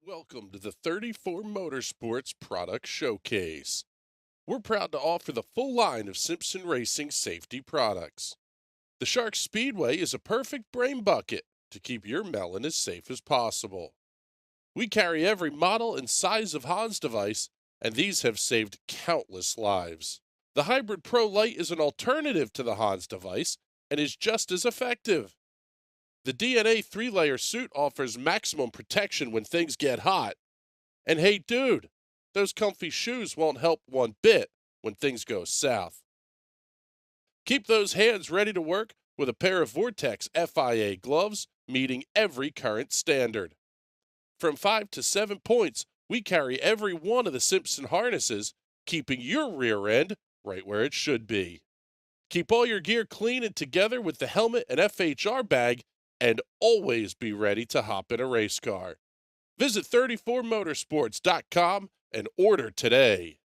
Welcome to the 34 Motorsports Product Showcase. We're proud to offer the full line of Simpson Racing safety products. The Shark Speedway is a perfect brain bucket to keep your melon as safe as possible. We carry every model and size of Hans device, and these have saved countless lives. The Hybrid Pro Lite is an alternative to the Hans device and is just as effective. The DNA 3-layer suit offers maximum protection when things get hot. And hey, dude, those comfy shoes won't help one bit when things go south. Keep those hands ready to work with a pair of Vortex FIA gloves meeting every current standard. From 5 to 7 points, we carry every one of the Simpson harnesses, keeping your rear end right where it should be. Keep all your gear clean and together with the helmet and FHR bag, and always be ready to hop in a race car. Visit 34motorsports.com and order today.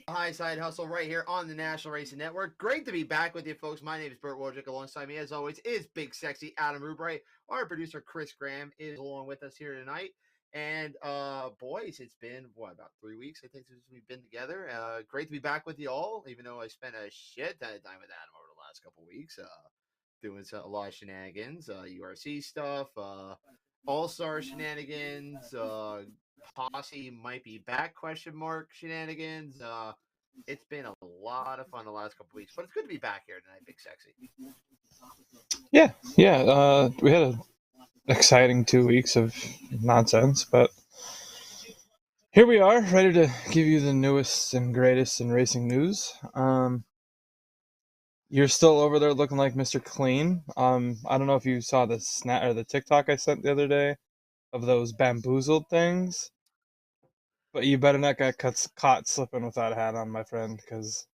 Highside Hustle right here on the National Racing Network. Great to be back with you, folks. My name is Bert. Alongside me, as always, is Big Sexy Adam Rubright. Our producer, Chris Graham, is along with us here tonight. And, boys, it's been, about 3 weeks, I think, since we've been together. Great to be back with you all, even though I spent a shit ton of time with Adam over the last couple of weeks, doing a lot of shenanigans, URC stuff, All-Star shenanigans, Posse might be back ? Shenanigans. It's been a lot of fun the last couple weeks, but it's good to be back here tonight, Big Sexy. Yeah. We had an exciting 2 weeks of nonsense, but here we are, ready to give you the newest and greatest in racing news. You're still over there looking like Mr. Clean. I don't know if you saw the snap or the TikTok I sent the other day of those bamboozled things, but you better not get caught slipping without a hat on, my friend, because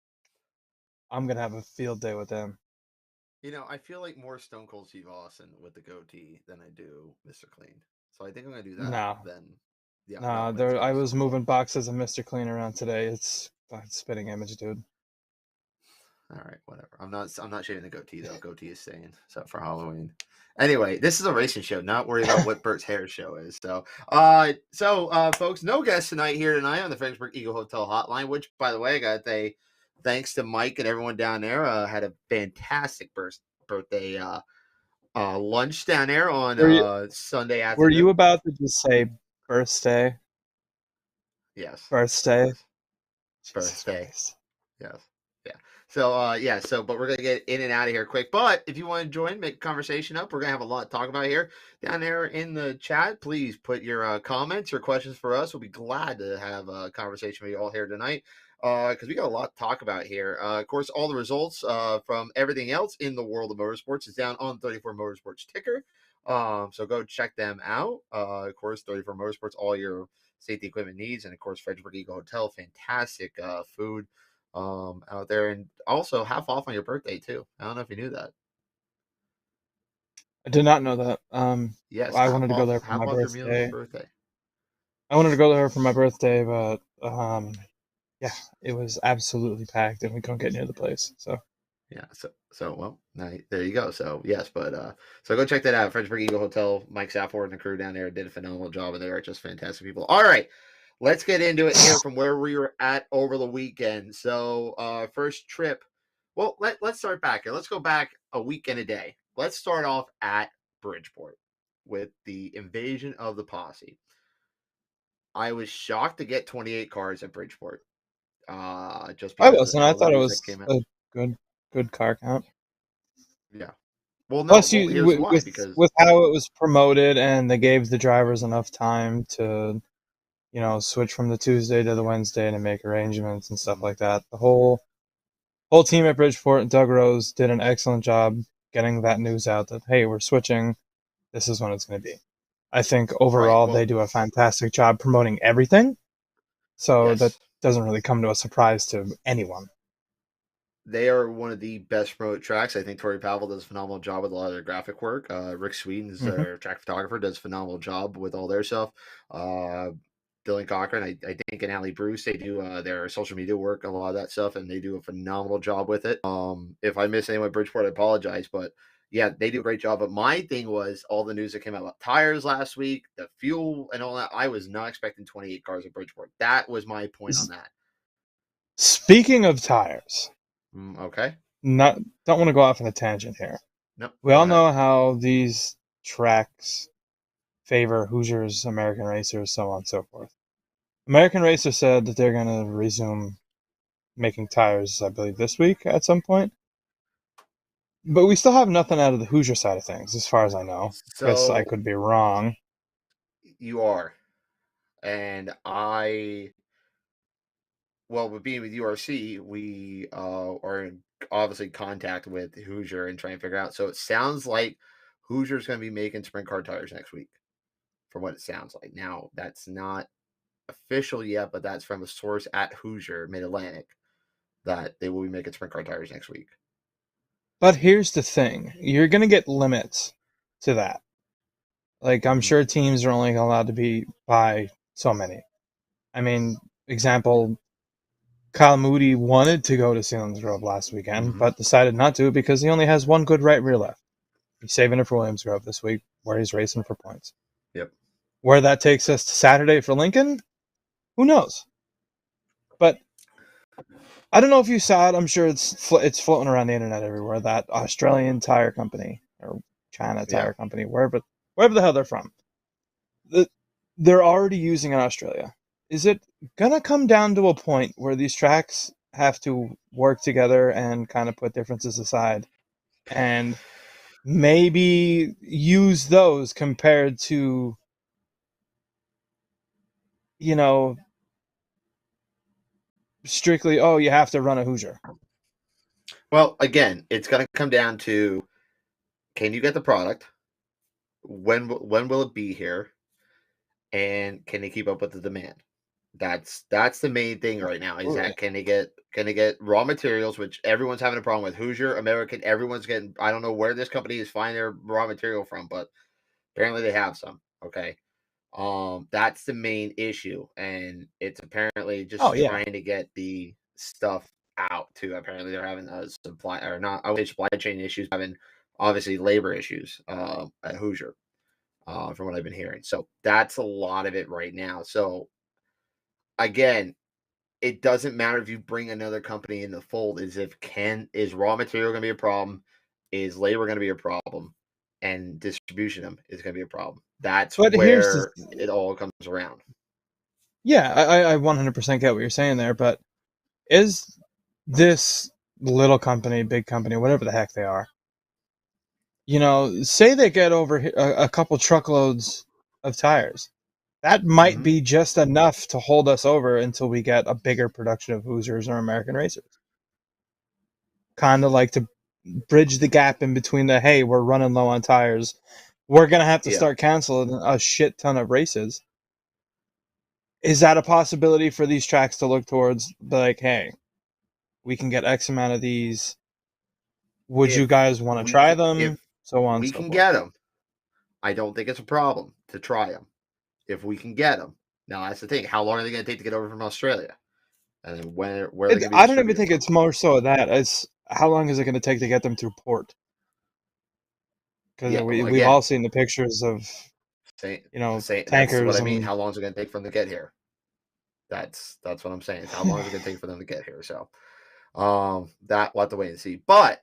I'm gonna have a field day with them. You know, I feel like more Stone Cold Steve Austin with the goatee than I do Mr. Clean. So I think I'm gonna do that. No, Then, yeah, no, no, it's there. gonna I be was Stone Cold. moving boxes of Mr. Clean around today. It's spitting image, dude. All right, whatever. I'm not shaving the goatee though. Goatee is staying. So for Halloween. Anyway, this is a racing show. Not worried about what Bert's hair show is. So, folks, no guests tonight on the Fredericksburg Eagle Hotel Hotline. Which, by the way, I got a thanks to Mike and everyone down there. Had a fantastic birthday lunch down there Were you on Sunday were you afternoon. about to just say birthday? Yes, Birthday? yes, Jesus birthday. Christ. Yes. Yeah. So, but we're going to get in and out of here quick. But if you want to join, make a conversation up. We're going to have a lot to talk about here. Down there in the chat, please put your comments or questions for us. We'll be glad to have a conversation with you all here tonight because we got a lot to talk about here. Of course, all the results from everything else in the world of motorsports is down on 34 Motorsports ticker. So go check them out. Of course, 34 Motorsports, all your safety equipment needs. And, of course, Fredericksburg Eagle Hotel, fantastic food out there, and also half off on your birthday too. I don't know if you knew that. I did not know that. Yes, I wanted to go there for half my off your meal on your birthday. birthday. I wanted to go there for my birthday, but yeah, it was absolutely packed, and we couldn't get near the place. So Yeah, so well, there you go. So yes, but so go check that out. Fredericksburg Eagle Hotel. Mike Safford and the crew down there did a phenomenal job, and they are just fantastic people. All right, let's get into it here from where we were at over the weekend. So first trip. Well, let's start back here. Let's go back a week and a day. Let's start off at Bridgeport. with the invasion of the posse. I was shocked to get 28 cars at Bridgeport. Just I because of wasn't. I all the thought it news that was came out. a good car count. Yeah. Well, no. Plus, Well, you here's why. Because with how it was promoted, and they gave the drivers enough time to, switch from the Tuesday to the Wednesday to make arrangements and stuff like that. The whole team at Bridgeport and Doug Rose did an excellent job getting that news out that, hey, we're switching. This is when it's going to be. I think right. overall they Well, do a fantastic job promoting everything, so that yes. doesn't really come to a surprise to anyone. They are one of the best promote tracks. I think Tori Pavel does a phenomenal job with a lot of their graphic work. Rick Sweden's Hmm. their track photographer, does a phenomenal job with all their stuff. Dylan Cochran, I think, and Ali Bruce, they do their social media work, a lot of that stuff, and they do a phenomenal job with it. If I miss anyone at Bridgeport, I apologize, but yeah, they do a great job. But my thing was all the news that came out about tires last week, the fuel, and all that. I was not expecting 28 cars at Bridgeport. That was my point on that. Speaking of tires, Okay. not don't want to go off on a tangent here. No, We go all ahead. know how these tracks favor Hoosiers, American racers, so on and so forth. American Racer said that they're going to resume making tires, I believe, this week at some point. But we still have nothing out of the Hoosier side of things, as far as I know. Guess I So could be wrong. you are. And with being with URC, we are in obviously contact with Hoosier and trying to figure out. So it sounds like Hoosier's going to be making sprint car tires next week, from what it sounds like. Now, that's not official yet, but that's from a source at Hoosier Mid Atlantic that they will be making sprint car tires next week. But here's the thing, you're going to get limits to that. Like, I'm sure teams are only allowed to be by so many. I mean, example, Kyle Moody wanted to go to Selinsgrove last weekend, but decided not to because he only has one good right rear left. He's saving it for Williamsgrove this week, where he's racing for points. Yep. Where that takes us to Saturday for Lincoln, who knows? But I don't know if you saw it. I'm sure it's floating around the internet everywhere. That Australian tire company or China Yeah. tire company, wherever the hell they're from, they're already using in Australia. Is it gonna come down to a point where these tracks have to work together and kind of put differences aside, and maybe use those compared to, you know, strictly, oh, you have to run a Hoosier? Well, again, it's going to come down to, can you get the product? When will it be here? And can they keep up with the demand? That's the main thing right now. Is Absolutely. that can they get raw materials, which everyone's having a problem with. Hoosier, American, everyone's getting. I don't know where this company is finding their raw material from, but apparently they have some. Okay, that's the main issue, and it's apparently Oh just yeah. trying to get the stuff out too. Apparently they're having a supply or not. I would say supply chain issues, having obviously labor issues at Hoosier. From what I've been hearing, so that's a lot of it right now. So again, it doesn't matter if you bring another company in the fold. Is raw material going to be a problem? Is labor going to be a problem? And distribution of them is going to be a problem. That's But here's where the it all comes around. yeah, I 100% get what you're saying there, but is this little company, big company, whatever the heck they are, say they get over a couple truckloads of tires, that might be just enough to hold us over until we get a bigger production of Hoosiers or American racers. Kind of like to bridge the gap in between the, hey, we're running low on tires, we're going to have to Yeah. start canceling a shit ton of races. Is that a possibility for these tracks to look towards? Like, hey, we can get X amount of these. Would you guys want to try them? If So on and we so can forth. get them, I don't think it's a problem to try them. If we can get them. Now that's the thing. How long are they going to take to get over from Australia? And then where are they going to be I don't even distributed think from? it's more so that. It's how long is it going to take to get them through port? Because Yeah. Well, we've all again, seen the pictures of say that's what tankers I mean. and How long is it going to take for them to get here? That's what I'm saying. How long is it going to take for them to get here? So, that we'll have to wait and see. But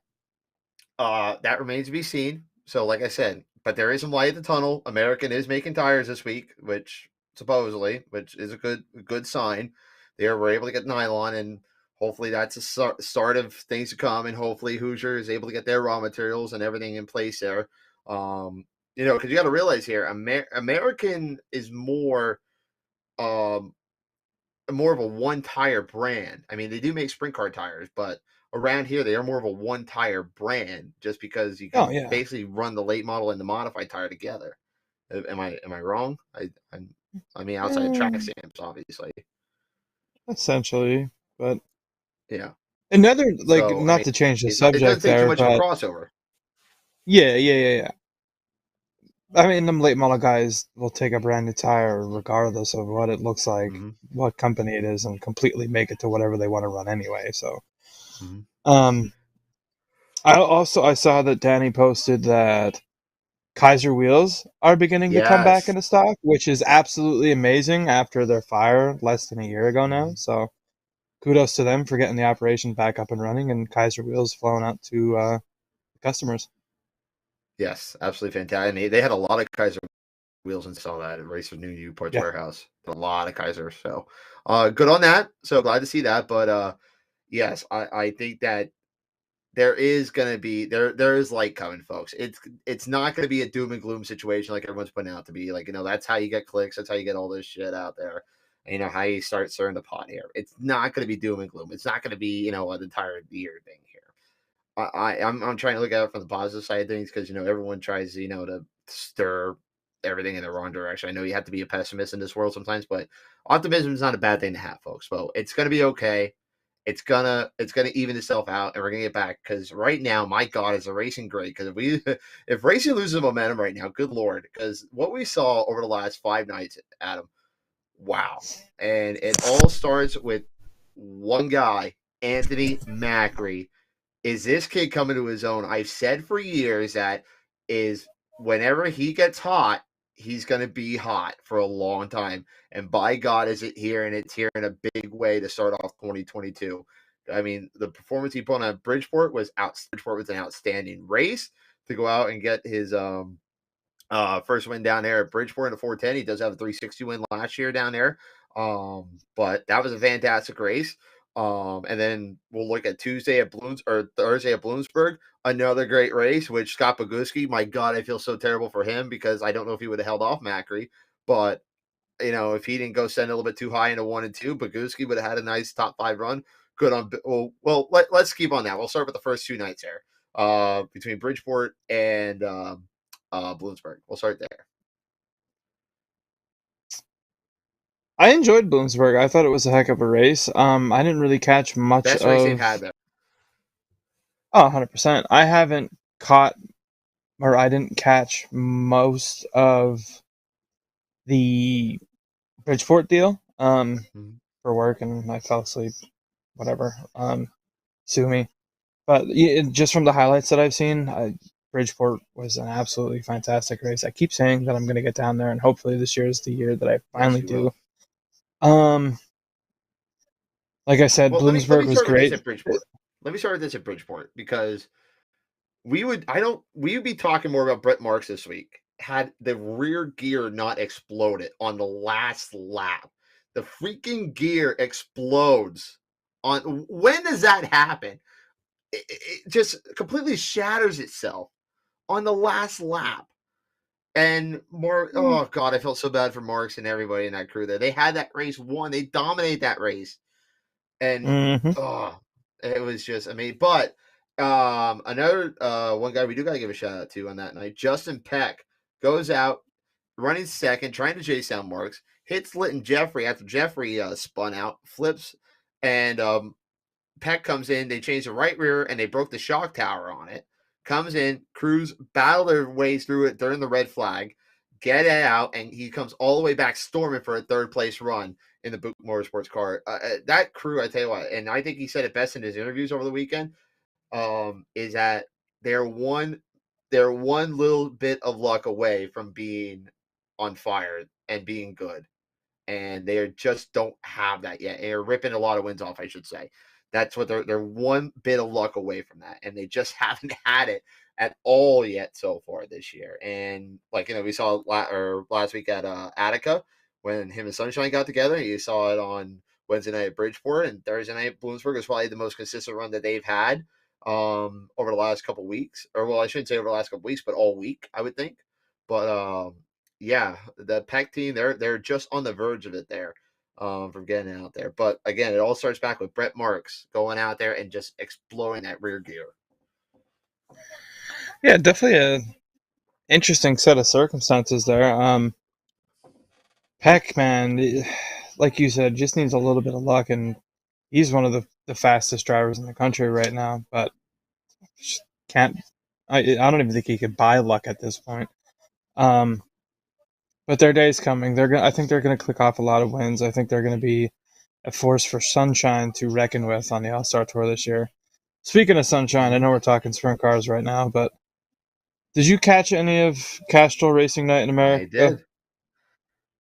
that remains to be seen. So, like I said, but there is some light at the tunnel. American is making tires this week, which is a good sign. They were able to get nylon, and hopefully that's a start of things to come. And hopefully Hoosier is able to get their raw materials and everything in place there. Because you got to realize here, American is more of a one tire brand. I mean, they do make sprint car tires, but around here they are more of a one tire brand, just because you can basically run the late model and the modified tire together. Am I wrong? I mean, outside of track stamps, obviously. Essentially, but yeah. Another So, not to change the it doesn't subject take too there, much of a but crossover. yeah. I mean, them late model guys will take a brand new tire regardless of what it looks like, what company it is, and completely make it to whatever they want to run anyway. So, I saw that Danny posted that Kaiser wheels are beginning to come back into stock, which is absolutely amazing after their fire less than a year ago now. So, kudos to them for getting the operation back up and running, and Kaiser wheels flowing out to customers. Yes, absolutely fantastic. And they had a lot of Kaiser wheels and saw that at Race of New Newport's warehouse. A lot of Kaiser. So good on that. So glad to see that. But yes, I think that there is gonna be there is light coming, folks. It's not gonna be a doom and gloom situation like everyone's putting out to be. Like, that's how you get clicks, that's how you get all this shit out there. And how you start stirring the pot here. It's not gonna be doom and gloom. It's not gonna be, an entire year thing here. I'm trying to look at it from the positive side of things, because everyone tries to stir everything in the wrong direction. I know you have to be a pessimist in this world sometimes, but optimism is not a bad thing to have, folks. Well, it's gonna be okay. It's gonna even itself out, and we're gonna get back, because right now, my God, is the racing great? Because if racing loses momentum right now, good Lord, because what we saw over the last 5 nights, Adam, wow. And it all starts with one guy, Anthony Macri. Is this kid coming to his own? I've said for years that is whenever he gets hot, he's going to be hot for a long time. And by God, is it here? And it's here in a big way to start off 2022. I mean, the performance he put on at Bridgeport was an outstanding race to go out and get his first win down there at Bridgeport in the 410. He does have a 360 win last year down there. But that was a fantastic race. And then we'll look at Thursday at Bloomsburg, another great race, which Scott Boguski, my God, I feel so terrible for him, because I don't know if he would have held off Macri, but if he didn't go send a little bit too high into 1 and 2, Boguski would have had a nice top 5 run. Good on, let's keep on that. We'll start with the first 2 nights here, between Bridgeport and Bloomsburg. We'll start there. I enjoyed Bloomsburg. I thought it was a heck of a race. I didn't really catch much Best race they've had there. Oh, 100%. I didn't catch most of the Bridgeport deal for work, and I fell asleep. Whatever. Sue me. But just from the highlights that I've seen, Bridgeport was an absolutely fantastic race. I keep saying that I'm going to get down there, and hopefully this year is the year that I finally do. Like I said, Bloomsburg was great. Let me start with this at Bridgeport, because we would be talking more about Brett Marks this week had the rear gear not exploded on the last lap. The freaking gear explodes when does that happen? It just completely shatters itself on the last lap. And oh God, I felt so bad for Marks and everybody in that crew there. They had that race won. They dominated that race. And it was just amazing. But another one guy we do gotta give a shout out to on that night, Justin Peck, goes out running second, trying to chase down Marks, hits Litton Jeffrey after Jeffrey spun out, flips, and Peck comes in. They changed the right rear and they broke the shock tower on it. Comes in, crews battle their ways through it during the red flag, get it out, and he comes all the way back storming for a 3rd place run in the Boot Motorsports car. That crew, I tell you what, and I think he said it best in his interviews over the weekend, is that they're one little bit of luck away from being on fire and being good. And they just don't have that yet. And they're ripping a lot of wins off, I should say. That's what they're one bit of luck away from that, and they just haven't had it at all yet so far this year. And like we saw last week at Attica when him and Sunshine got together. You saw it on Wednesday night at Bridgeport, and Thursday night at Bloomsburg was probably the most consistent run that they've had over the last couple weeks, or well, I shouldn't say over the last couple weeks, but all week I would think. But yeah, the Peck team they're just on the verge of it there. From getting out there. But again, it all starts back with Brett Marks going out there and just exploding that rear gear. Yeah, definitely a interesting set of circumstances there. Peck, man, like you said, just needs a little bit of luck, and he's one of the fastest drivers in the country right now. But just can't. I don't even think he could buy luck at this point. But their day's coming. I think they're gonna click off a lot of wins. I think they're gonna be a force for Sunshine to reckon with on the All Star Tour this year. Speaking of Sunshine, I know we're talking sprint cars right now, but did you catch any of Castrol Racing Night in I America?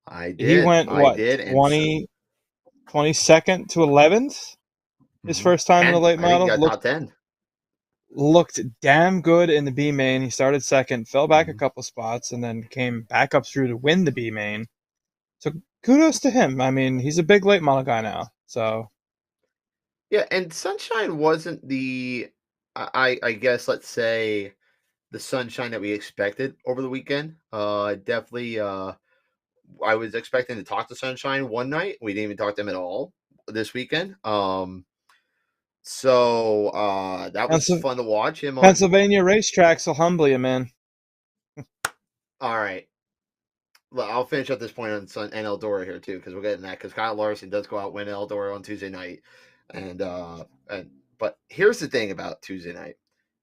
did. He went I what did. And 22nd to 11th. His first time in the 10th. late I think he model. got top 10. Looked damn good in the B main. He started second, fell back a Mhm. couple spots, and then came back up through to win the B main. So kudos to him. I mean, he's a big late model guy now. So Yeah, and Sunshine wasn't I guess let's say the Sunshine that we expected over the weekend. Definitely I was expecting to talk to Sunshine one night. We didn't even talk to him at all this weekend. So that was fun to watch him on. Pennsylvania racetracks will humble you, man. All right. Well, I'll finish up this point on Eldora here too, because we're getting that. Because Kyle Larson does go out and win Eldora on Tuesday night, and but here's the thing about Tuesday night,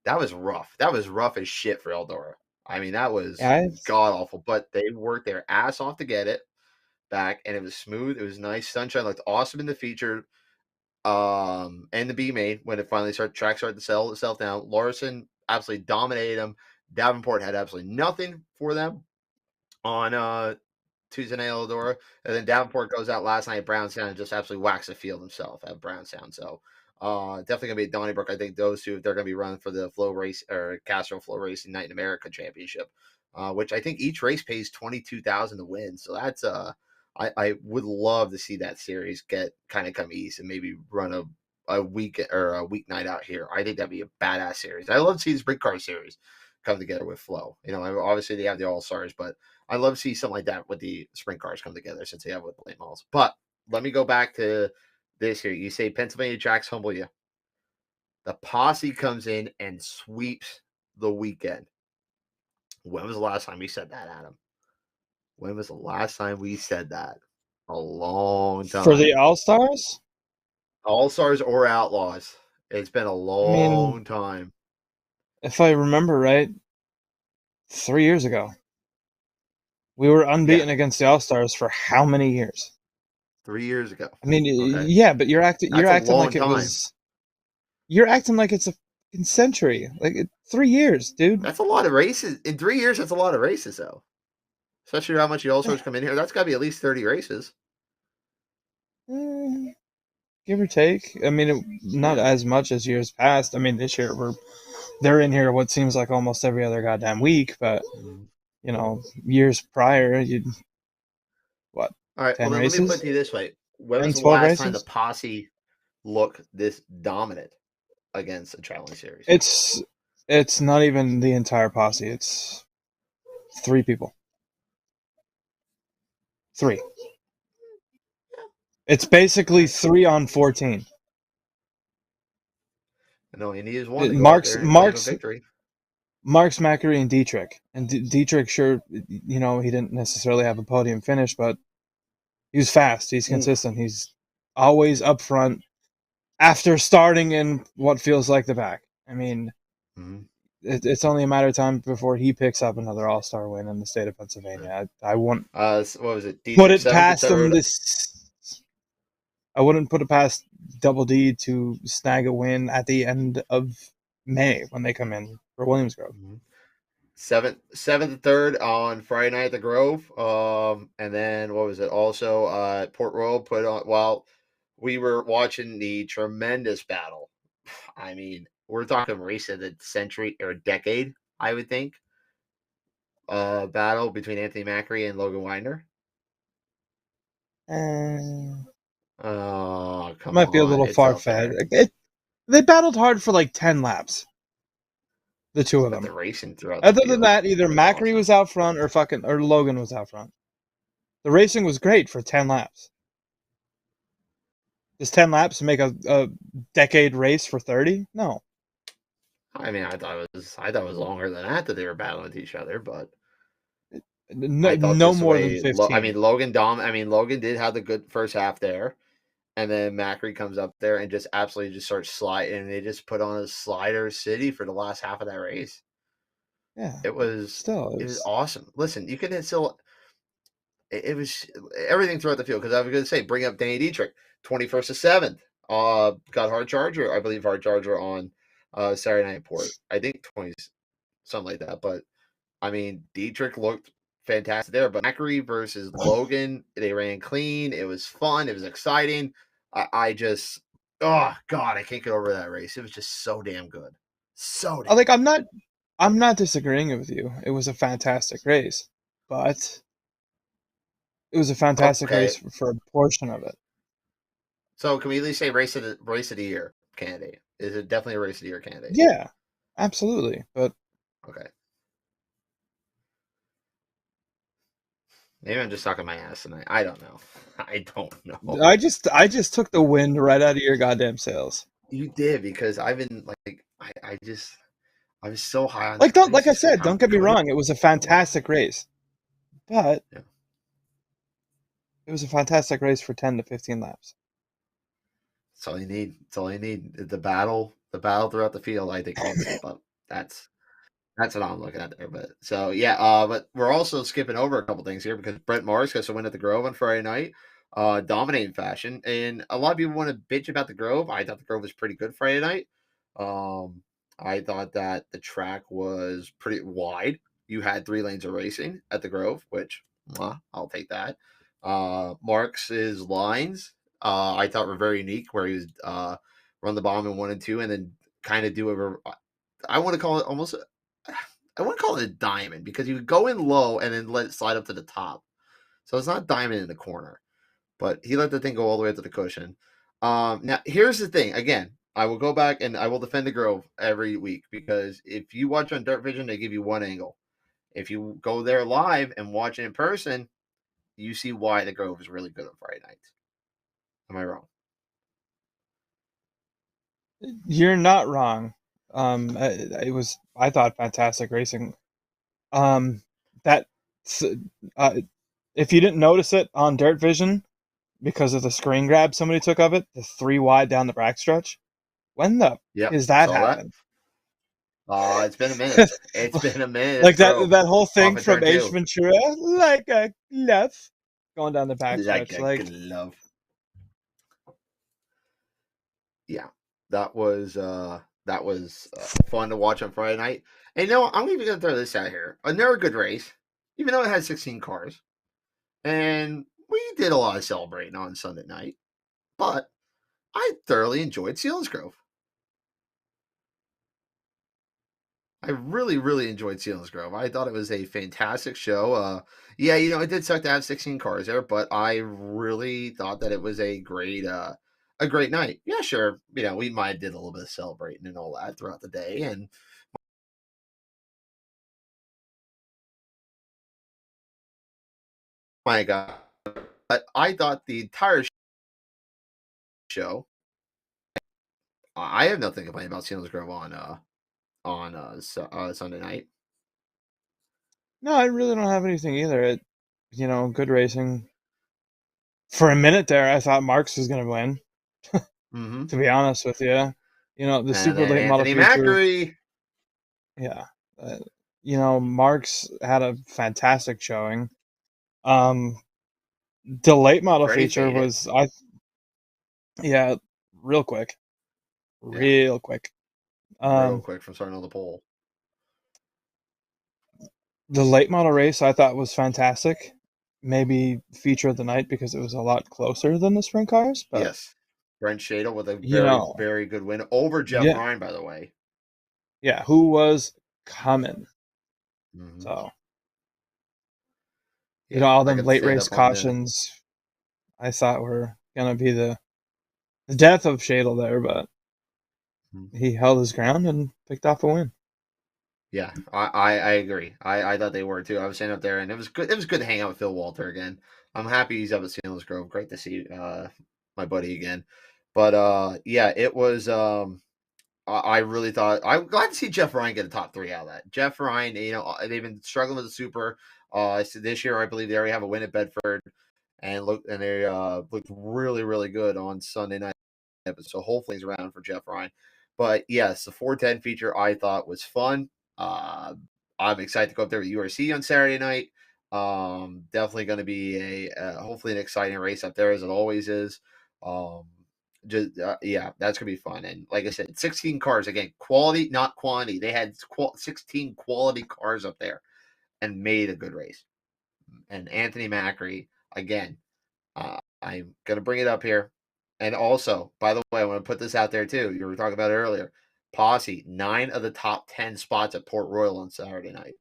that was rough. That was rough as shit for Eldora. I mean, that was Yeah, god awful. But they worked their ass off to get it back, and it was smooth. It was nice. Sunshine looked awesome in the feature. And the B main when it finally started to settle itself down. Larson absolutely dominated them. Davenport had absolutely nothing for them on Tuesday night Eldora. And then Davenport goes out last night at Brownstown and just absolutely whacks the field himself at Brownstown. So definitely gonna be at Donnybrook. I think those two, they're gonna be running for the Flow Race or Castro Flow Racing Night in America Championship. Which I think each race pays $22,000 to win. So that's I would love to see that series get kind of come east and maybe run a week or a weeknight out here. I think that'd be a badass series. I love to see the sprint car series come together with Flow. Obviously they have the All Stars, but I love to see something like that with the sprint cars come together since they have with the late models. But let me go back to this here. You say Pennsylvania tracks humble you. The posse comes in and sweeps the weekend. When was the last time we said that, Adam? When was the last time we said that? A long for the time. All Stars. All Stars or Outlaws. It's been a I mean, long time. if I remember right, 3 years ago, we were Yeah, unbeaten against the All Stars for how many years? 3 years ago. I mean, Okay. yeah, but you're That's a acting long like it time. was. You're acting like it's a fucking century. 3 years, dude. That's a lot of races. In 3 years, that's a lot of races, though. Especially how much the All Stars come in here. That's got to be at least 30 races. Give or take. I mean, not as much as years past. I mean, this year they're in here what seems like almost every other goddamn week, but years prior, what, All right. Well, 10 then let me put races? it to you this way. When 10, was the 12 last time the races? posse looked this dominant against a challenge series? It's not even the entire posse. It's 3 people. 3. It's basically 3 on 14. And all you need is one to go out Mark's there and claim a Mark's victory. Mark's Macri and Dietrich. And Dietrich, sure, he didn't necessarily have a podium finish, but he was fast. He's consistent. He's always up front after starting in what feels like the back. I mean, it's only a matter of time before he picks up another All-Star win in the state of Pennsylvania. I won't What was it? put Dietrich it 7th past and him. 3rd. I wouldn't put it past Double D to snag a win at the end of May when they come in for Williamsgrove. 7th and 3rd on Friday night at the Grove. And then what was it? Also, Port Royal put on. Well, we were watching the tremendous battle. I mean, we're talking race of the century or decade, I would think. Battle between Anthony Macri and Logan Winder. Uh, Oh, come might be a on. little It's far up fetched. there. They battled hard for like 10 laps, the two of But the them. racing throughout the Other than field that, either was Macri awesome. was out front or Logan was out front. The racing was great for 10 laps. Does 10 laps make a decade race for 30? No. I mean, I thought it was longer than that they were battling with each other, but No, I thought no just the more than way I 15. mean Logan did have the good first half there, and then Macri comes up there and just absolutely just starts sliding, and they just put on a slider city for the last half of that race. Yeah. It was Still, it was it's awesome. Listen, you can still it was everything throughout the field because I was going to say bring up Danny Dietrich, 21st to 7th. Got hard charger, I believe hard charger on Saturday Night Port. I think 20 something like that, but I mean, Dietrich looked fantastic there, but Macri versus Logan, they ran clean. It was fun. It was exciting. I just, oh God, I can't get over that race. It was just so damn good, so damn like good. I'm not disagreeing with you. It was a fantastic race, but it was a fantastic race Okay, for a portion of it. so can we at least say race of the year candidate? Is it definitely a race of the year candidate? Yeah, absolutely. But Okay, maybe I'm just talking my ass tonight. I don't know. I don't know. I just took the wind right out of your goddamn sails. You did because I've been like I was so high on Like that don't race like I just because said, how don't get me good it wrong, it was a fantastic race. But was. it was a fantastic race for 10 to 15 laps. That's all you need. That's all you need. The battle throughout the field, I think makes it. But that's what I'm looking at there. But so yeah, but we're also skipping over a couple things here because Brent Morris gets a win at the Grove on Friday night, dominating fashion. And a lot of people want to bitch about the Grove. I thought the Grove was pretty good Friday night. Um, I thought that the track was pretty wide. You had 3 lanes of racing at the Grove, which I'll take that. Marks's lines, I thought were very unique, where he was run the bomb in 1 and 2, and then kind of do I want to call it almost I wouldn't call it a diamond because you would go in low and then let it slide up to the top. So it's not diamond in the corner, but he let the thing go all the way up to the cushion. Now here's the thing. Again, I will go back and I will defend the Grove every week because if you watch on Dirt Vision, they give you one angle. If you go there live and watch it in person, you see why the Grove is really good on Friday nights. Am I wrong? You're not wrong. It was I thought fantastic racing. Um, that uh, if you didn't notice it on Dirt Vision because of the screen grab somebody took of it, the 3 wide down the backstretch. When the Yep, is that saw that. happen? It's been a minute. It's been a minute at the Like that Grove that whole off thing of from turn Ace two. Ventura, like a glove, going down the Like backstretch. a Like glove. Yeah, that was fun to watch on Friday night. And I'm even gonna throw this out here. Another good race, even though it had 16 cars, and we did a lot of celebrating on Sunday night. But I thoroughly enjoyed Selinsgrove. I really, really enjoyed Selinsgrove. I thought it was a fantastic show. Yeah, it did suck to have 16 cars there, but I really thought that it was a great night. Yeah, sure. We might have did a little bit of celebrating and all that throughout the day, and my God, but I thought the entire show. I have nothing to complain about Selinsgrove on Sunday night. no, I really don't have anything either. Good racing. For a minute there, I thought Marks was gonna win. Mm-hmm. To be honest with you, the And super then late model Anthony feature. Macri. Yeah, Marks had a fantastic showing. Um, the late model Freddie feature faded. was yeah, real quick, Yeah, real quick. real Um, quick from starting on the pole. the late model race I thought was fantastic. Maybe feature of the night because it was a lot closer than the sprint cars, but Yes. Brent Shadle with a You very, know, very good win over Jeff yeah, Ryan, by the way. yeah, who was coming? Hmm. So, Yeah, all I them got to late stand race up on the. cautions I thought were gonna be the death of Shadle there, but Mhm. he held his ground and picked off a win. Yeah, I agree. I thought they were too. I was standing up there, and it was good. It was good to hang out with Phil Walter again. I'm happy he's up at Selinsgrove. Great to see my buddy again. But yeah, it was. I really thought I'm glad to see Jeff Ryan get a top three out of that. Jeff Ryan, they've been struggling with the Super. So this year, I believe they already have a win at Bedford, and they looked really, really good on Sunday night. So hopefully he's around for Jeff Ryan. But yes, the 410 feature I thought was fun. Uh, I'm excited to go up there with URC on Saturday night. Definitely going to be hopefully an exciting race up there as it always is. Um, yeah, that's gonna be fun. And like I said, 16 cars again, quality, not quantity. They had 16 quality cars up there and made a good race. And Anthony Macri again. I'm gonna bring it up here. And also, by the way, I want to put this out there too. You were talking about it earlier. Posse, 9 of the top 10 spots at Port Royal on Saturday night.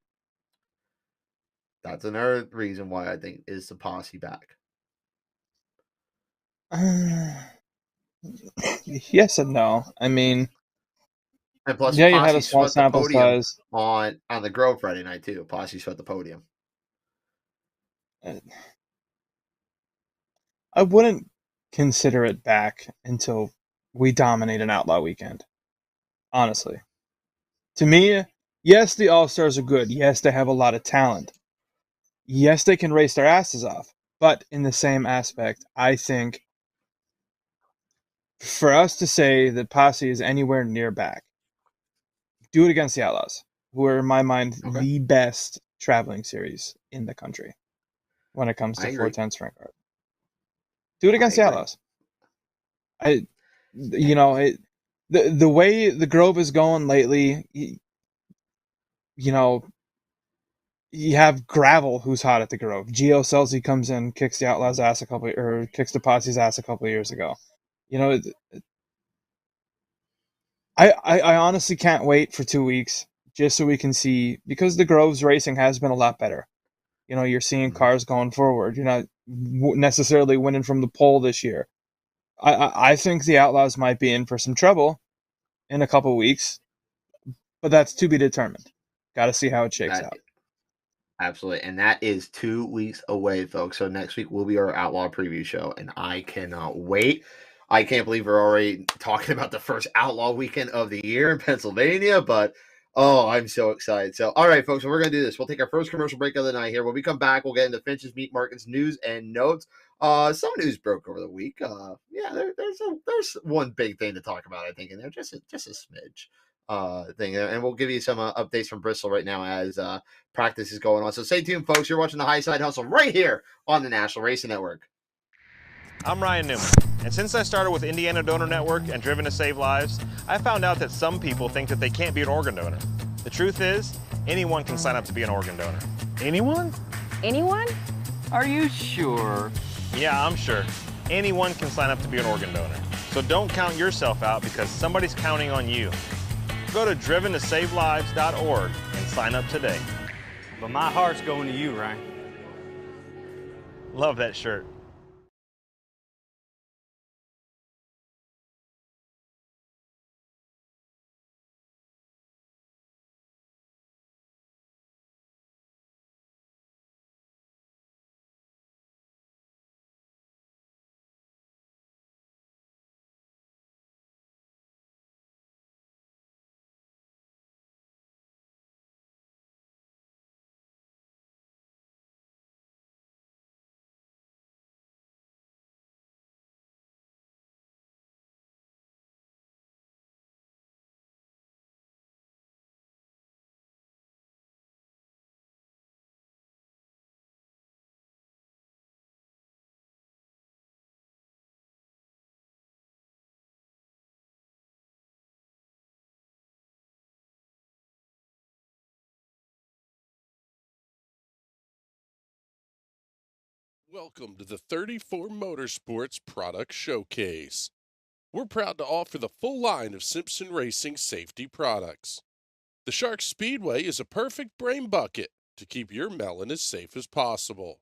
That's another reason why I think is the Posse back. Yes and no. I mean, And plus, yeah, you had Posse a small swept the sample podium size. on the Grove Friday night too. Posse swept the podium. Uh, I wouldn't consider it back until we dominate an outlaw weekend. Honestly, to me, yes, the All Stars are good. Yes, they have a lot of talent. Yes, they can race their asses off. But in the same aspect, I think for us to say that Posse is anywhere near back, do it against the Outlaws, who are in my mind Okay, the best traveling series in the country when it comes I to agree. 410 sprint cars. Do it I against the agree. Outlaws. I, the way the Grove is going lately, you know, you have Gravel who's hot at the Grove. Gio Selzy comes in, kicks the Outlaws' ass or kicks the Posse's ass a couple of years ago. You know, I honestly can't wait for 2 weeks just so we can see, because the Grove's racing has been a lot better. You're seeing Mhm. cars going forward. You're not necessarily winning from the pole this year. I think the Outlaws might be in for some trouble in a couple weeks, but that's to be determined. Got to see how it shakes That out. Absolutely. And that is 2 weeks away, folks. So next week will be our Outlaw preview show, and I cannot wait. I can't believe we're already talking about the first Outlaw weekend of the year in Pennsylvania, but oh, I'm so excited. So, all right, folks, so we're going to do this. We'll take our first commercial break of the night here. When we come back, we'll get into Finches Meat Market's news and notes. Some news broke over the week. Yeah, there's one big thing to talk about, I think, in there, just a smidge thing. And we'll give you some updates from Bristol right now as practice is going on. So stay tuned, folks. You're watching the Highside Hustle right here on the National Racing Network. I'm Ryan Newman, and since I started with Indiana Donor Network and Driven to Save Lives, I found out that some people think that they can't be an organ donor. The truth is, anyone can sign up to be an organ donor. Anyone? Anyone? Are you sure? Yeah, I'm sure. Anyone can sign up to be an organ donor. So don't count yourself out because somebody's counting on you. Go to driventosavelives.org and sign up today. But my heart's going to you, Ryan. Love that shirt. Welcome to the 34 Motorsports Product Showcase. we're proud to offer the full line of Simpson Racing safety products. The Shark Speedway is a perfect brain bucket to keep your melon as safe as possible.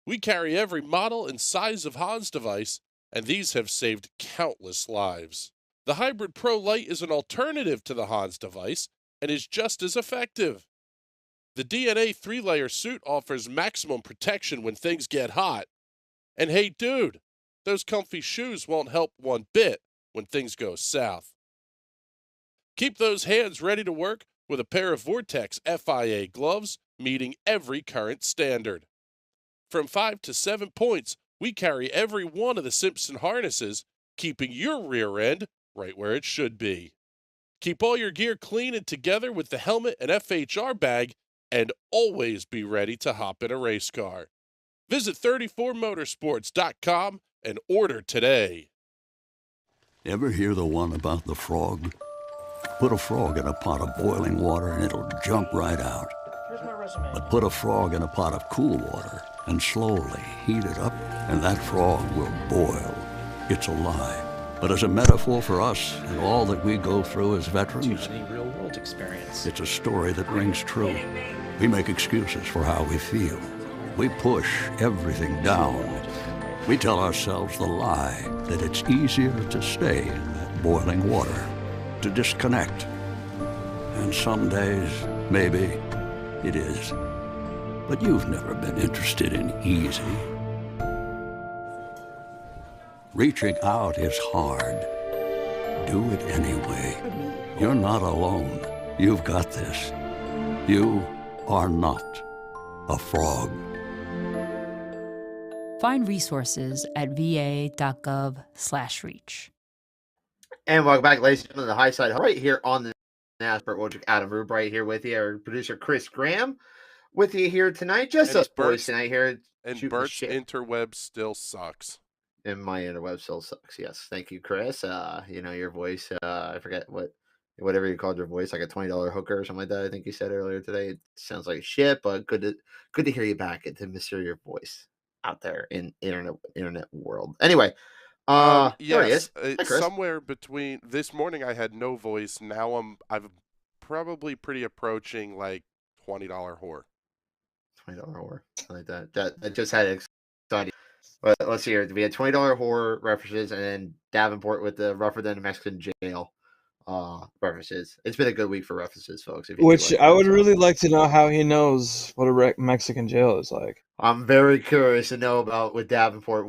We carry every model and size of Hans device, and these have saved countless lives. The Hybrid Pro Lite is an alternative to the Hans device and is just as effective. The DNA 3-layer suit offers maximum protection when things get hot. And hey, dude, those comfy shoes won't help one bit when things go south. Keep those hands ready to work with a pair of Vortex FIA gloves meeting every current standard. From 5 to 7 points, we carry every one of the Simpson harnesses, keeping your rear end right where it should be. Keep all your gear clean and together with the helmet and FHR bag, and always be ready to hop in a race car. Visit 34motorsports.com and order today. Ever hear the one about the frog? Put a frog in a pot of boiling water and it'll jump right out. Here's my resume. But put a frog in a pot of cool water and slowly heat it up, and that frog will boil. It's a lie. But as a metaphor for us and all that we go through as veterans, Too many real-world experience. it's a story that rings true. We make excuses for how we feel. We push everything down. We tell ourselves the lie that it's easier to stay in that boiling water, to disconnect. And some days, maybe, it is. But you've never been interested in easy. Reaching out is hard. Do it anyway. You're not alone. You've got this. You are not a frog. Find resources at va.gov/reach. And welcome back, ladies and gentlemen, to the Highside Hustle, right here on the Bert Wojcik, Adam Rube, right here with you. Our producer Chris Graham with you here tonight. Just And us boys tonight here. And shooting the Bert's shit. interweb still sucks. And my interweb still sucks. Yes, thank you, Chris. Your voice. I forget whatever you called your voice, like a $20 hooker or something like that. I think you said earlier today. It sounds like shit, but good to hear you back and to hear your voice out there in internet world. Anyway, there he Yes, is. Hi, Chris. somewhere between this morning I had no voice. Now I'm probably pretty approaching like $20 whore. $20 whore. I like that. That just had exciting. But let's see here. We had $20 whore references, and then Davenport with the rougher than a Mexican jail references. It's been a good week for references, folks. Which I would really like to know how he knows what a Mexican jail is like. I'm very curious to know about with Davenport.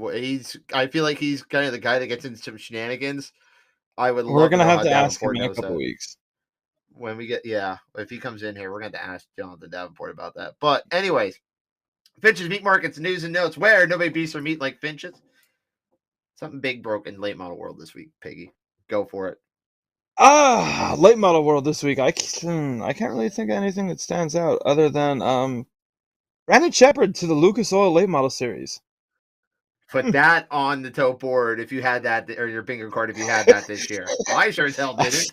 I feel like he's kind of the guy that gets into some shenanigans. We're gonna have to ask him in a couple weeks. When we get, if he comes in here, we're going to ask Jonathan Davenport about that. But anyways, Finches Meat Markets news and notes. Where nobody beats their meat like Finches. Something big broke in late model world this week, Piggy. Go for it. Late model world this week. I can't really think of anything that stands out other than Brandon Shepard to the Lucas Oil Late Model Series. Put that on the tote board if you had that, or your bingo card if you had that this year. I sure as hell didn't.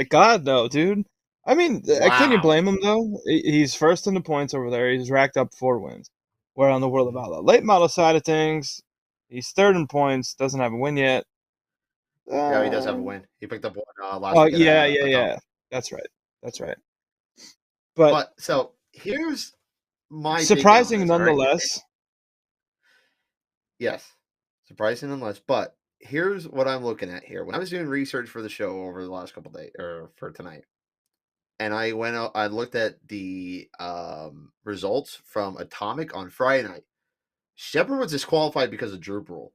God, no, dude. I mean, Wow. Can you blame him, though? He's first in the points over there. He's racked up 4 wins. Where on the World of Outlaw late model side of things, he's third in points, doesn't have a win yet. Yeah, he does have a win. He picked up one last week. Yeah. That's right. But so here's my surprising take on this, nonetheless. Right? Yes, surprising nonetheless. But here's what I'm looking at here. When I was doing research for the show over the last couple of days, or for tonight, and I went out, I looked at the results from Atomic on Friday night. Shepard was disqualified because of droop rule.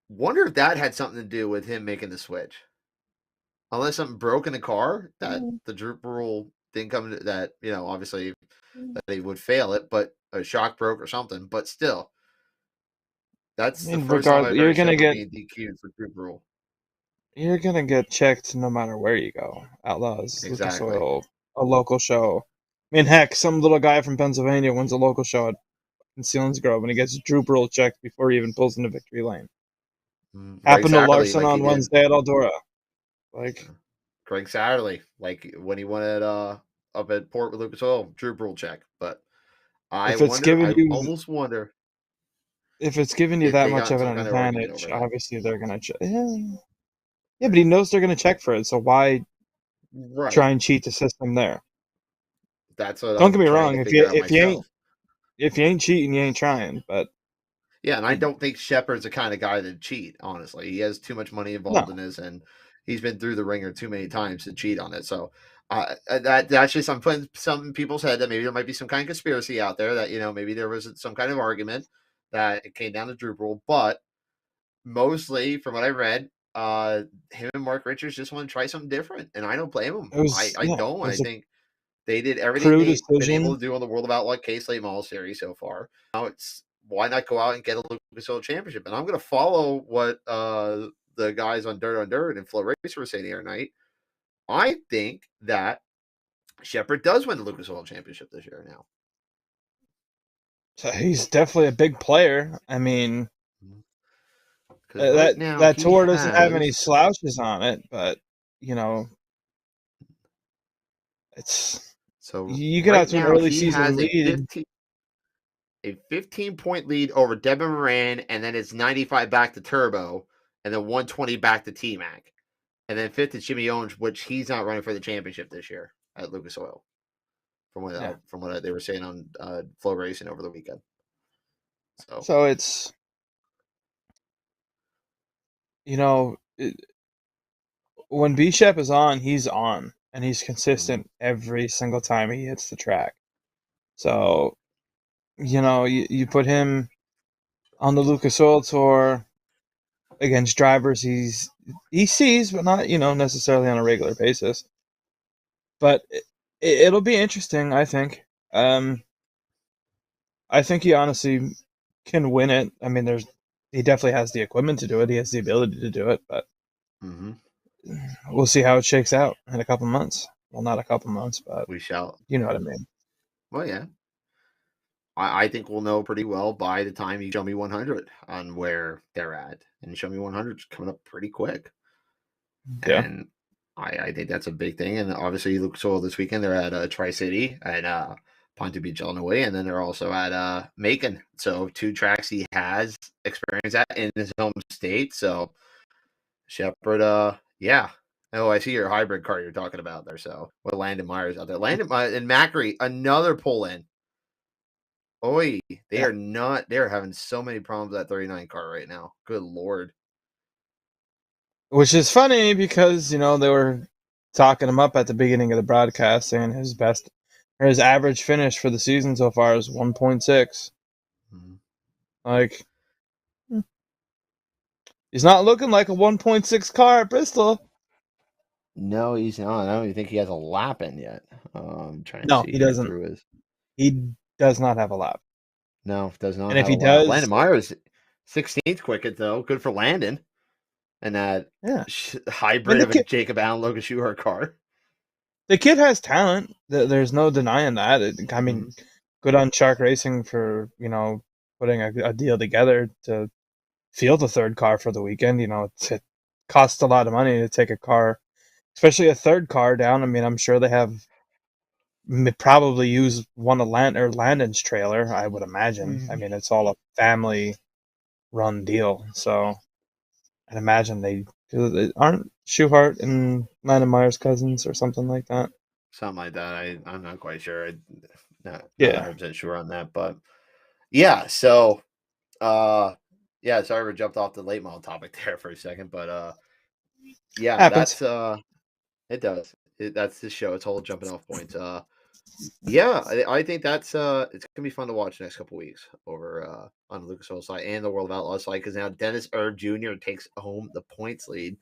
Wonder if that had something to do with him making the switch. Unless something broke in the car, that the droop rule didn't come to that, obviously that he would fail it, but a shock broke or something. But still, that's the first time I've you're gonna get DQ'd for droop rule. You're gonna get checked no matter where you go. Outlaws, Exactly. Lucas Oil, a local show. I mean, heck, some little guy from Pennsylvania wins a local show at Selinsgrove, and he gets droop rule checked before he even pulls into victory lane. Happened to Larson on Wednesday at Eldora. Greg Satterley, like when he won at up at Port with Lucas Oil, droop rule check. But I almost wonder if it's giving you that They got much in of an some kind of argument advantage, over that. obviously they're gonna. Yeah, but he knows they're gonna check for it. So why Right. try and cheat the system there? That's what Don't I'm get me trying wrong. to If figure out you myself. ain't cheating, you ain't trying. But Yeah, and I don't think Shepard's the kind of guy that cheat, honestly. He has too much money involved no, in this, and he's been through the ringer too many times to cheat on it. So that's just, I'm putting some in people's head that maybe there might be some kind of conspiracy out there that, maybe there was some kind of argument that it came down to Droop Rule. But mostly, from what I read, him and Mark Richards just want to try something different, and I don't blame him. it was I don't. it I was a think they did everything crew they've been able decision. to do on the World of Outlaw K-Slate Mall series so far. Now it's, why not go out and get a Lucas Oil Championship? And I'm going to follow what the guys on Dirt on Dirt and Flow Racer were saying the other night. I think that Shepard does win the Lucas Oil Championship this year now. So he's definitely a big player. I mean, Because right now that he tour doesn't have any has. slouches on it, but it's So you get right out to an now early he season has lead. a 15-point lead over Devin Moran, and then it's 95 back to Turbo, and then 120 back to T-Mac. And then fifth is Jimmy Owens, which he's not running for the championship this year at Lucas Oil, from what they were saying on Flow Racing over the weekend. So it's when B-Shep is on, he's on, and he's consistent every single time he hits the track. So you put him on the Lucas Oil Tour against drivers he sees, but not necessarily on a regular basis. But it'll be interesting, I think. I think he honestly can win it. I mean, he definitely has the equipment to do it. He has the ability to do it, but we'll see how it shakes out in a couple months. Well, not a couple months, but we shall. You know what I mean? Well, yeah. I think we'll know pretty well by the time you show me 100 on where they're at. And show me 100 is coming up pretty quick. Yeah. And I think that's a big thing. And obviously, Lucas Oil this weekend, they're at Tri-City and Ponte Beach, Illinois. And then they're also at Macon. So 2 tracks he has experience at in his home state. So Shepard, yeah. Oh, I see your hybrid car you're talking about there. So with Landon Myers out there. Landon Myers and Macri, another pull in. Oi, they're having so many problems with that 39 car right now. Good Lord. Which is funny because, they were talking him up at the beginning of the broadcast, saying his average finish for the season so far is 1.6. Like, he's not looking like a 1.6 car at Bristol. No, he's not. I don't even think he has a lap in yet. I'm trying to No, see he doesn't. through his. He does not have a lap. No, does not And have if he a lap. does, Landon Myers, 16th quicket, though. Good for Landon. And that hybrid of a Jacob Allen Logan Schuhart car. The kid has talent. There's no denying that. I mean, good on Shark Racing for, putting a deal together to field a third car for the weekend. It costs a lot of money to take a car, especially a third car down. I mean, I'm sure they have probably used one of Landon's trailer, I would imagine. I mean, it's all a family run deal. So I'd imagine they aren't Schuhart and Landon Myers cousins or something like that. Something like that. I'm not quite sure. I'm not 100% sure on that. But yeah, so yeah, sorry we jumped off the late model topic there for a second, but yeah, happens. That's it does. That's the show. It's all jumping off points. Yeah, I think that's it's gonna be fun to watch the next couple weeks over on the Lucas Oil side and the World of Outlaws side, because now Dennis Erb Jr. takes home the points lead,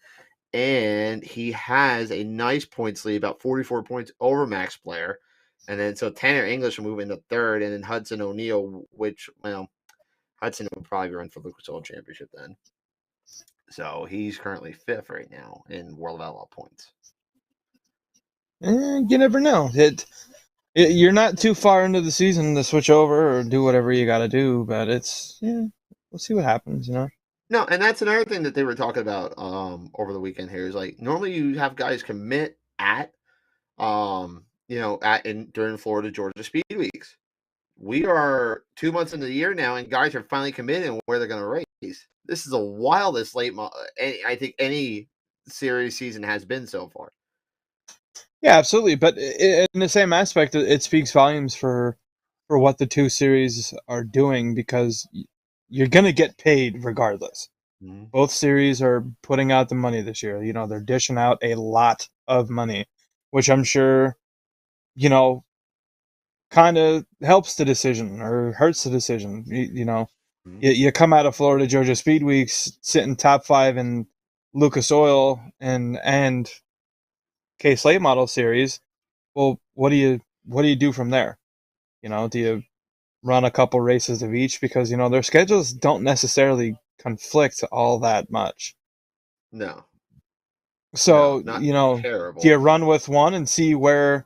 and he has a nice points lead, about 44 points over Max Blair, and then so Tanner English will move into third, and then Hudson O'Neill, which Hudson will probably run for Lucas Oil Championship then. So he's currently fifth right now in World of Outlaw points. You never know. You're not too far into the season to switch over or do whatever you got to do, but we'll see what happens, No, and that's another thing that they were talking about over the weekend here is like normally you have guys commit at during Florida Georgia Speed Weeks. we are 2 months into the year now, and guys are finally committing where they're going to race. This is the wildest I think any series season has been so far. Yeah, absolutely. But in the same aspect, it speaks volumes for what the two series are doing, because you're going to get paid regardless. Mm-hmm. Both series are putting out the money this year. They're dishing out a lot of money, which I'm sure, kind of helps the decision or hurts the decision. You come out of Florida Georgia Speed Weeks sitting top 5 in Lucas Oil and Case Late Model Series. Well, what do you do from there? Do you run a couple races of each, because their schedules don't necessarily conflict all that much. No. So not terrible. do you run with one and see where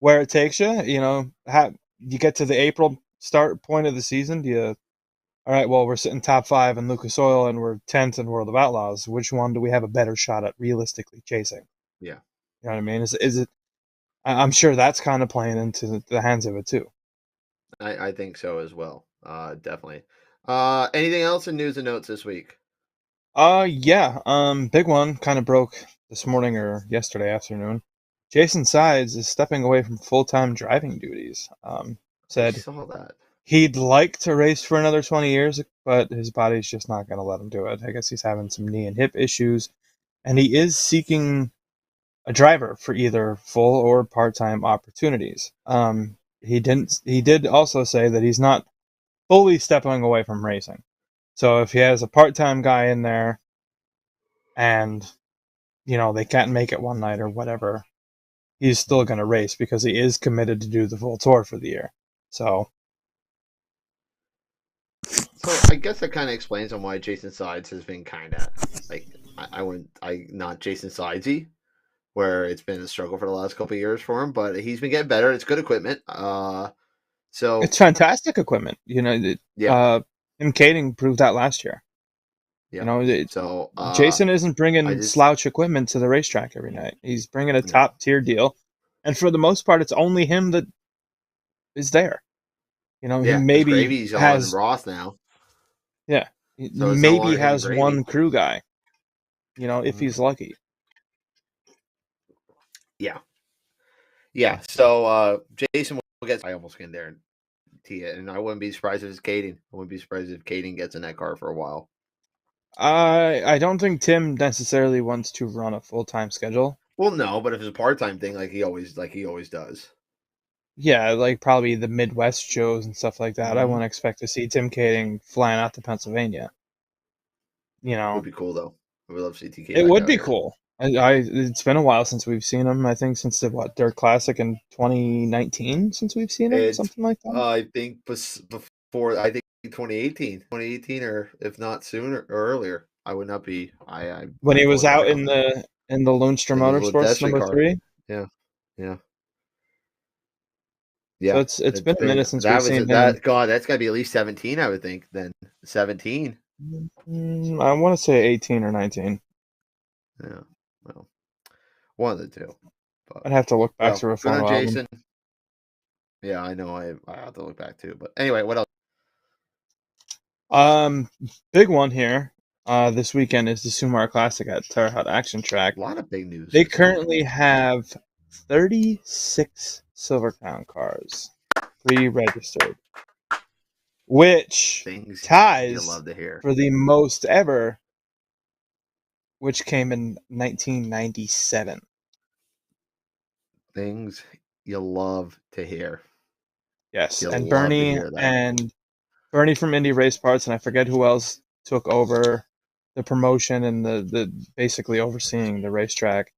it takes you? You get to the April start point of the season. All right, well, we're sitting top 5 in Lucas Oil and we're 10th in World of Outlaws. Which one do we have a better shot at realistically chasing? Yeah. You know what I mean? Is it? I'm sure that's kind of playing into the hands of it too. I think so as well. Definitely. Anything else in news and notes this week? Yeah. Big one kind of broke this morning or yesterday afternoon. Jason Sides is stepping away from full-time driving duties. Said I saw that. He'd like to race for another 20 years, but his body's just not going to let him do it. I guess he's having some knee and hip issues, and he is seeking a driver for either full or part-time opportunities. He did also say that he's not fully stepping away from racing. So if he has a part-time guy in there and, they can't make it one night or whatever, he's still going to race because he is committed to do the full tour for the year. So I guess that kind of explains on why Jason Sides has been kind of like, not Jason Sidesy, where it's been a struggle for the last couple of years for him, but he's been getting better. It's good equipment. So it's fantastic equipment. Yeah. Him Kading proved that last year. Yeah. Jason isn't bringing just- slouch equipment to the racetrack every night. He's bringing a top tier deal, and for the most part, it's only him that is there. He maybe Gravy's has on Ross now. Yeah, So it's no maybe longer him has and Gravy. one crew guy. If he's lucky. Yeah. Yeah. So Jason will get. I almost get in there and tee it, and I wouldn't be surprised if it's Kading. I wouldn't be surprised if Kading gets in that car for a while. I don't think Tim necessarily wants to run a full-time schedule. Well, no, but if it's a part-time thing, like he always does. Yeah, like probably the Midwest shows and stuff like that. I wouldn't expect to see Tim Kading flying out to Pennsylvania. It would be cool though. I would love to see TK. It would be cool. It's been a while since we've seen him. I think since the Dirt Classic in 2019, since we've seen him, something like that. I think before 2018, or if not sooner or earlier. I would not be. When he was out in the Lundstrom Motorsports number 3. Yeah. So it's been a minute since we've seen him. God, that's got to be at least 17, I would think. Then 17. I want to say 18 or 19. Yeah, well, one of the two. But, I'd have to look back through a photo album. Jason. Yeah, I know. I have to look back too. But anyway, what else? Big one here. This weekend is the Sumar Classic at Terre Haute Action Track. A lot of big news. They currently have 36 Silver Crown cars pre-registered, which ties love to hear. for the most ever, which came in 1997. Things you love to hear. Yes, and Bernie from Indy Race Parts, and I forget who else took over the promotion and the basically overseeing the racetrack.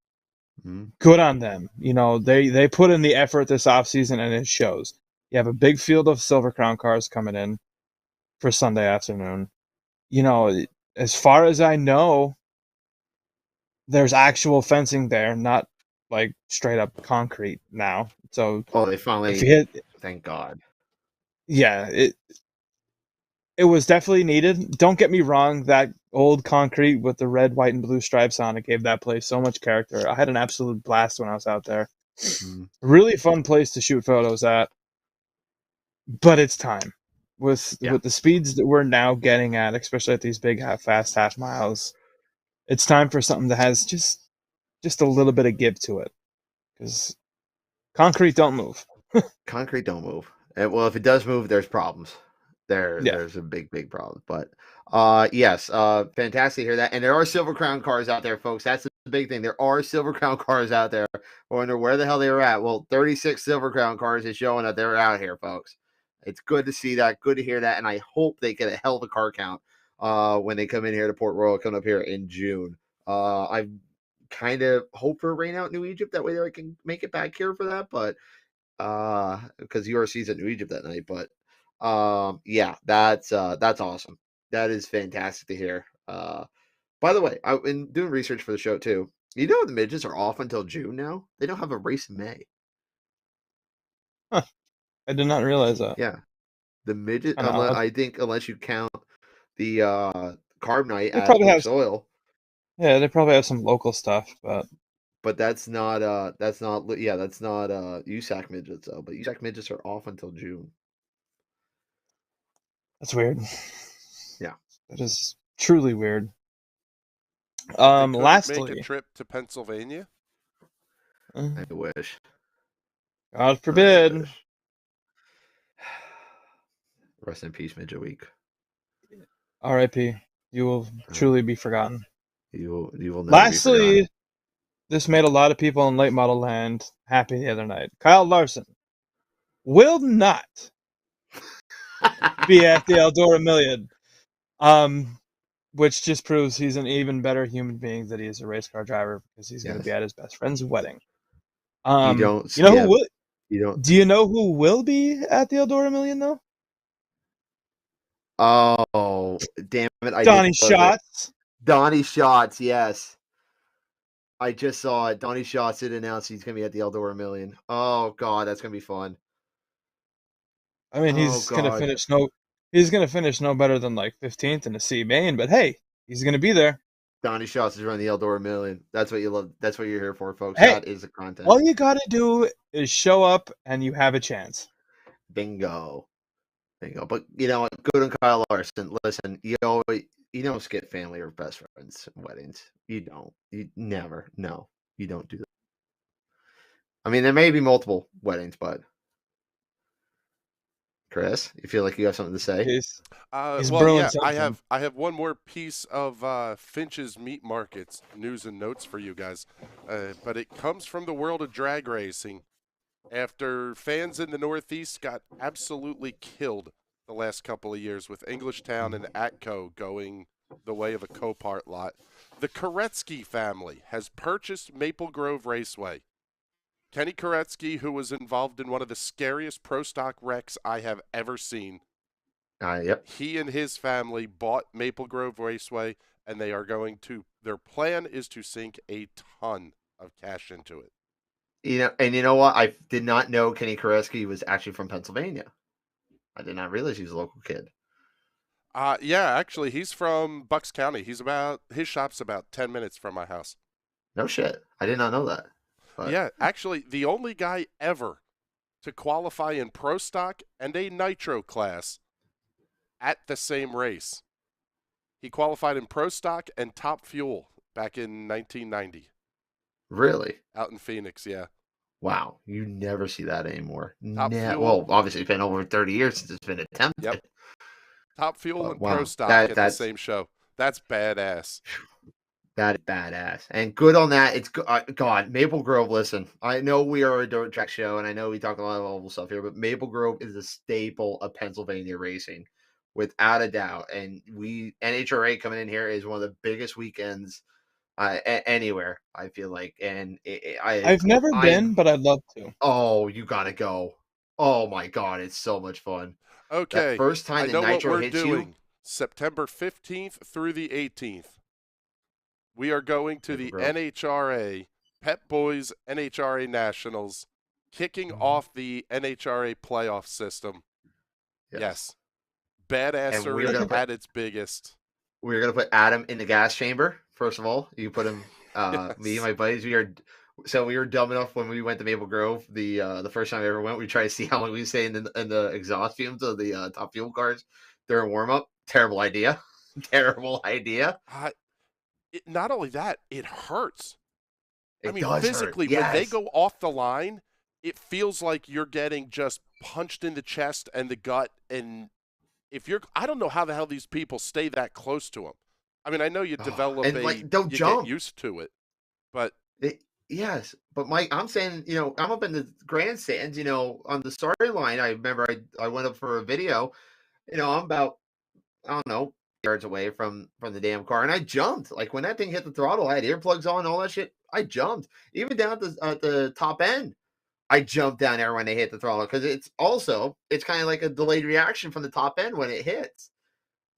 Mm-hmm. Good on them. They put in the effort this offseason, and it shows. You have a big field of Silver Crown cars coming in for Sunday afternoon. As far as I know, there's actual fencing there, not like straight up concrete now. So they finally thank God. Yeah, it was definitely needed. Don't get me wrong, that old concrete with the red, white, and blue stripes on it gave that place so much character. I had an absolute blast when I was out there. Really fun place to shoot photos at. but it's time. With Yeah. the speeds that we're now getting at, especially at these big fast half miles, it's time for something that has just a little bit of give to it. Because concrete don't move. Concrete don't move. And, well, if it does move, there's problems. Yeah. There's a big problem. But yes, fantastic to hear that. And there are Silver Crown cars out there, folks. That's the big thing. There are Silver Crown cars out there. I wonder where the hell they were at. Well, 36 Silver Crown cars is showing that they're out here, folks. It's good to see that. Good to hear that. And I hope they get a hell of a car count when they come in here to Port Royal, coming up here in June. I kind of hope for a rain out in New Egypt. That way they can make it back here for that. But because URC's at New Egypt that night. But yeah, that's awesome. That is fantastic to hear. By the way, I've been doing research for the show too. You know, the midgets are off until June now. They don't have a race in May. Huh. I did not realize that. Yeah, the midget. Kinda odd. I think unless you count the carb night They at probably have Lucas Oil, Yeah, they probably have some local stuff, but but that's not USAC midgets though. But USAC midgets are off until June. that's weird. Yeah. That is truly weird. They couldn't make Lastly, a trip to Pennsylvania. I wish. God forbid. wish. Rest in peace, midget week. R.I.P. You will truly be forgotten. You will never be Lastly, forgotten. this made a lot of people in late model land happy the other night. Kyle Larson will not be at the Eldora Million, which just proves he's an even better human being than he is a race car driver, because he's going to be at his best friend's wedding. You don't. You know yeah, who will? You don't. Do you know who will be at the Eldora Million though? Oh, damn it! Donnie Schatz. Donnie Schatz, yes. I just saw it. Donnie Schatz did announce he's going to be at the Eldora Million. Oh God, that's going to be fun. I mean, he's going to finish no better than like 15th in the C main, but hey, he's going to be there. Donnie Schatz is running the Eldora Million. That's what you love. That's what you're here for, folks. Hey, that is the content. All you got to do is show up, and you have a chance. Bingo. But you know what? Good on Kyle Larson. Listen, you don't skip family or best friends weddings. You don't. You never. No, you don't do that. I mean, there may be multiple weddings, but Chris, you feel like you have something to say? He's Well, yeah, I have one more piece of Finches Meat Markets news and notes for you guys, but it comes from the world of drag racing. After fans in the Northeast got absolutely killed the last couple of years with Englishtown and Atco going the way of a Copart lot, the Koretsky family has purchased Maple Grove Raceway. Kenny Koretsky, who was involved in one of the scariest pro stock wrecks I have ever seen. Yep. He and his family bought Maple Grove Raceway, and their plan is to sink a ton of cash into it. You know what? I did not know Kenny Koretsky was actually from Pennsylvania. I did not realize he was a local kid. Yeah, actually, he's from Bucks County. His shop's about 10 minutes from my house. No shit. I did not know that. But... Yeah, actually, the only guy ever to qualify in Pro Stock and a Nitro class at the same race. He qualified in Pro Stock and Top Fuel back in 1990. Really? Out in Phoenix, yeah. Wow, you never see that anymore. Fuel. Well, obviously it's been over 30 years since it's been attempted. Yep. Top Fuel and wow. Pro Stock at the same show. That's badass. That is badass. And good on that. It's God, Maple Grove, listen, I know we are a dirt track show, and I know we talk a lot of oval stuff here, but Maple Grove is a staple of Pennsylvania racing, without a doubt. And NHRA coming in here is one of the biggest weekends anywhere, I feel like. And I've never been, but I'd love to. Oh, you gotta go. Oh my God, it's so much fun. Okay, that first time I know Nitro what we're hits doing. you, September 15th through the 18th. We are going to the NHRA Pep Boys NHRA Nationals, kicking off the NHRA playoff system. Yes. Badassery at its biggest. We're going to put Adam in the gas chamber, first of all. You put him, me and my buddies, So we were dumb enough when we went to Maple Grove the first time we ever went. We tried to see how long we stay in the exhaust fumes of the top fuel cars during warm up. Terrible idea. Terrible idea. Not only that, it hurts. It does physically, hurt. when they Yes. go off the line, it feels like you're getting just punched in the chest and the gut. And I don't know how the hell these people stay that close to them. I mean, I know you develop and don't you jump. get used to it, but yes, but Mike, I'm saying, I'm up in the grandstands, on the starting line. I remember I went up for a video, I'm about, I don't know, yards away from the damn car, and I jumped. Like when that thing hit the throttle, I had earplugs on, all that shit. I jumped, even down at the top end. I jumped down there when they hit the throttle because it's kind of like a delayed reaction from the top end when it hits.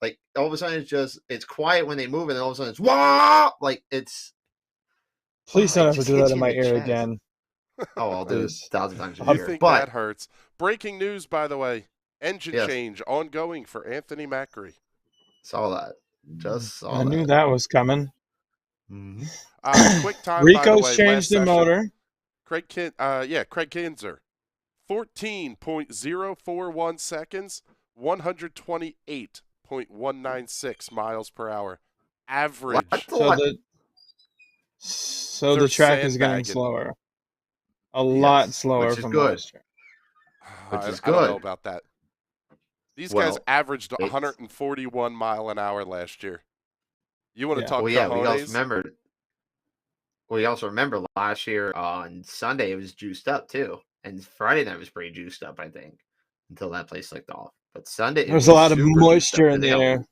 Like all of a sudden it's quiet when they move, and then all of a sudden it's wah! Like it's. Please don't ever just do hits that in you my the ear chest. again. Oh, I'll do it Please. 1,000 times a you year. think But that hurts. Breaking news, by the way, engine Yes. change ongoing for Anthony Macri. saw that. Just saw I that. knew that was coming. Mhm. Quick time, by the Rico's way, changed the last session. motor. Craig Kinzer, 14.041 seconds, 128.196 miles per hour. Average. That's a lot. So They're the track is getting sandbagging. slower. A lot Yes, slower which is from good. last year. Which is I don't know good. about that. These Well, guys averaged it's- 141 mile an hour last year. You want to Yeah. talk Well, yeah, cojones? we also remember last year on Sunday it was juiced up too, and Friday night was pretty juiced up, I think, until that place slicked off. But Sunday it There's was a lot of super juiced up moisture 'cause in they the got- air.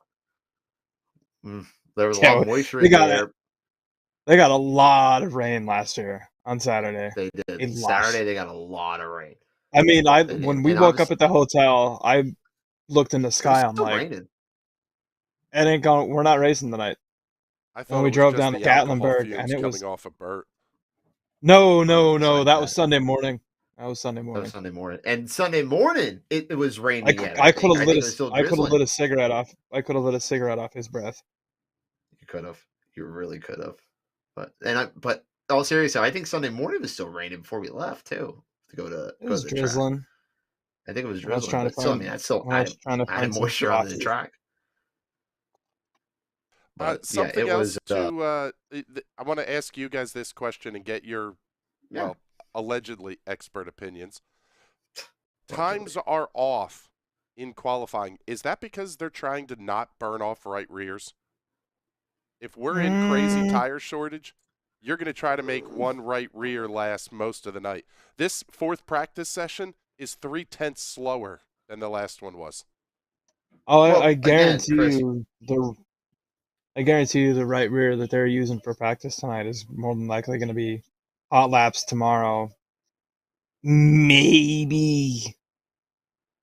There was a Yeah, lot of moisture they in the got air. They got a lot of rain last year on Saturday. They A did. lot. Saturday they got a lot of rain. I mean, They when did. we And woke up at the hotel, I looked in the It was sky. I'm still like, raining. it ain't going. We're not racing tonight. I And thought we it was drove just down to the alcohol Gatlinburg, fumes and it coming was off of Bert. no. Like That was that. Sunday morning. That was Sunday That morning. was Sunday morning. And Sunday morning it was raining yet. I could have I think it was still I could have drizzling. lit a cigarette off. I could have lit a cigarette off his breath. You could have. You really could have. But all seriously, I think Sunday morning was still raining before we left too to go to It was the track. drizzling. I think it was When I was drizzling, trying to but still, I find- mean, that's still when I was trying to added find some moisture onto the frothy. track. But yeah, Something it else was. I want to ask you guys this question and get your, Yeah. well, allegedly expert opinions. Times are off in qualifying. Is that because they're trying to not burn off right rears? If we're in crazy tire shortage, you're going to try to make one right rear last most of the night. This fourth practice session is 0.3 slower than the last one was. Oh, Well, I again, guarantee Chris- you the right rear that they're using for practice tonight is more than likely going to be hot laps tomorrow. Maybe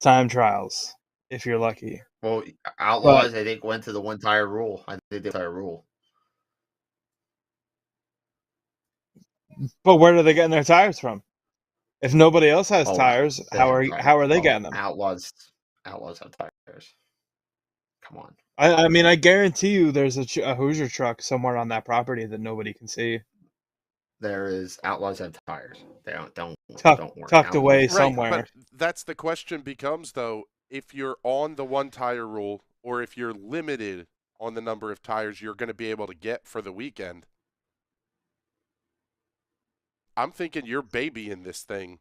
time trials if you're lucky. Well, Outlaws, I think, went to the one tire rule. I think they tire rule. But where are they getting their tires from? If nobody else has Oh, tires, they how have are tires. they Oh, getting them? Outlaws have tires. Come on. I mean, I guarantee you there's a Hoosier truck somewhere on that property that nobody can see. There is Outlaws have tires. They don't worry. Tucked away Right, somewhere. but that's the question becomes, though, if you're on the one tire rule or if you're limited on the number of tires you're going to be able to get for the weekend. I'm thinking you're babying this thing.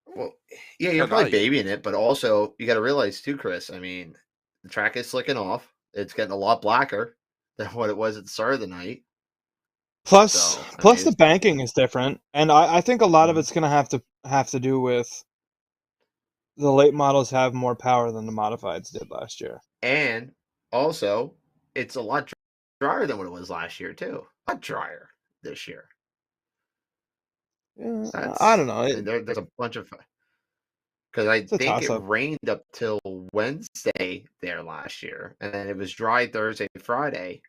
Well, yeah, you're probably tonight. babying it, but also you got to realize too, Chris. I mean, the track is slicking off. It's getting a lot blacker than what it was at the start of the night. Plus, So, I plus mean, the banking is different, and I think a lot of Mhm. it's going to have to do with the late models have more power than the modifieds did last year. And also, it's a lot drier than what it was last year too. A lot drier this year. Yeah, I don't know. And there's a bunch of because I a think it toss-up. rained up till Wednesday there last year, and then it was dry Thursday, Friday,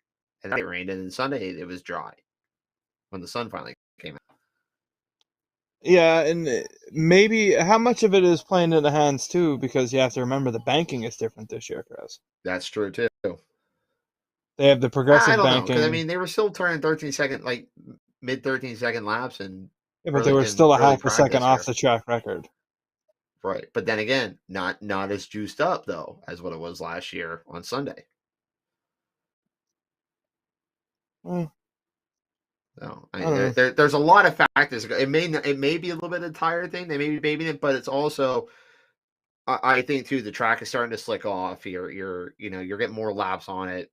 and then it rained, and then Sunday it was dry when the sun finally came out. Yeah, and maybe how much of it is playing in the hands too, because you have to remember the banking is different this year, Chris. That's true too. They have the progressive I don't know banking. because I mean they were still turning 13-second. Like mid 13-second laps and Yeah, but they were still a half a second off the track record. Right, but then again, not as juiced up though as what it was last year on Sunday. Mm. No, I don't know. there's a lot of factors. It may be a little bit of a tire thing. They may be babying it, but it's also I think too the track is starting to slick off. You're getting more laps on it.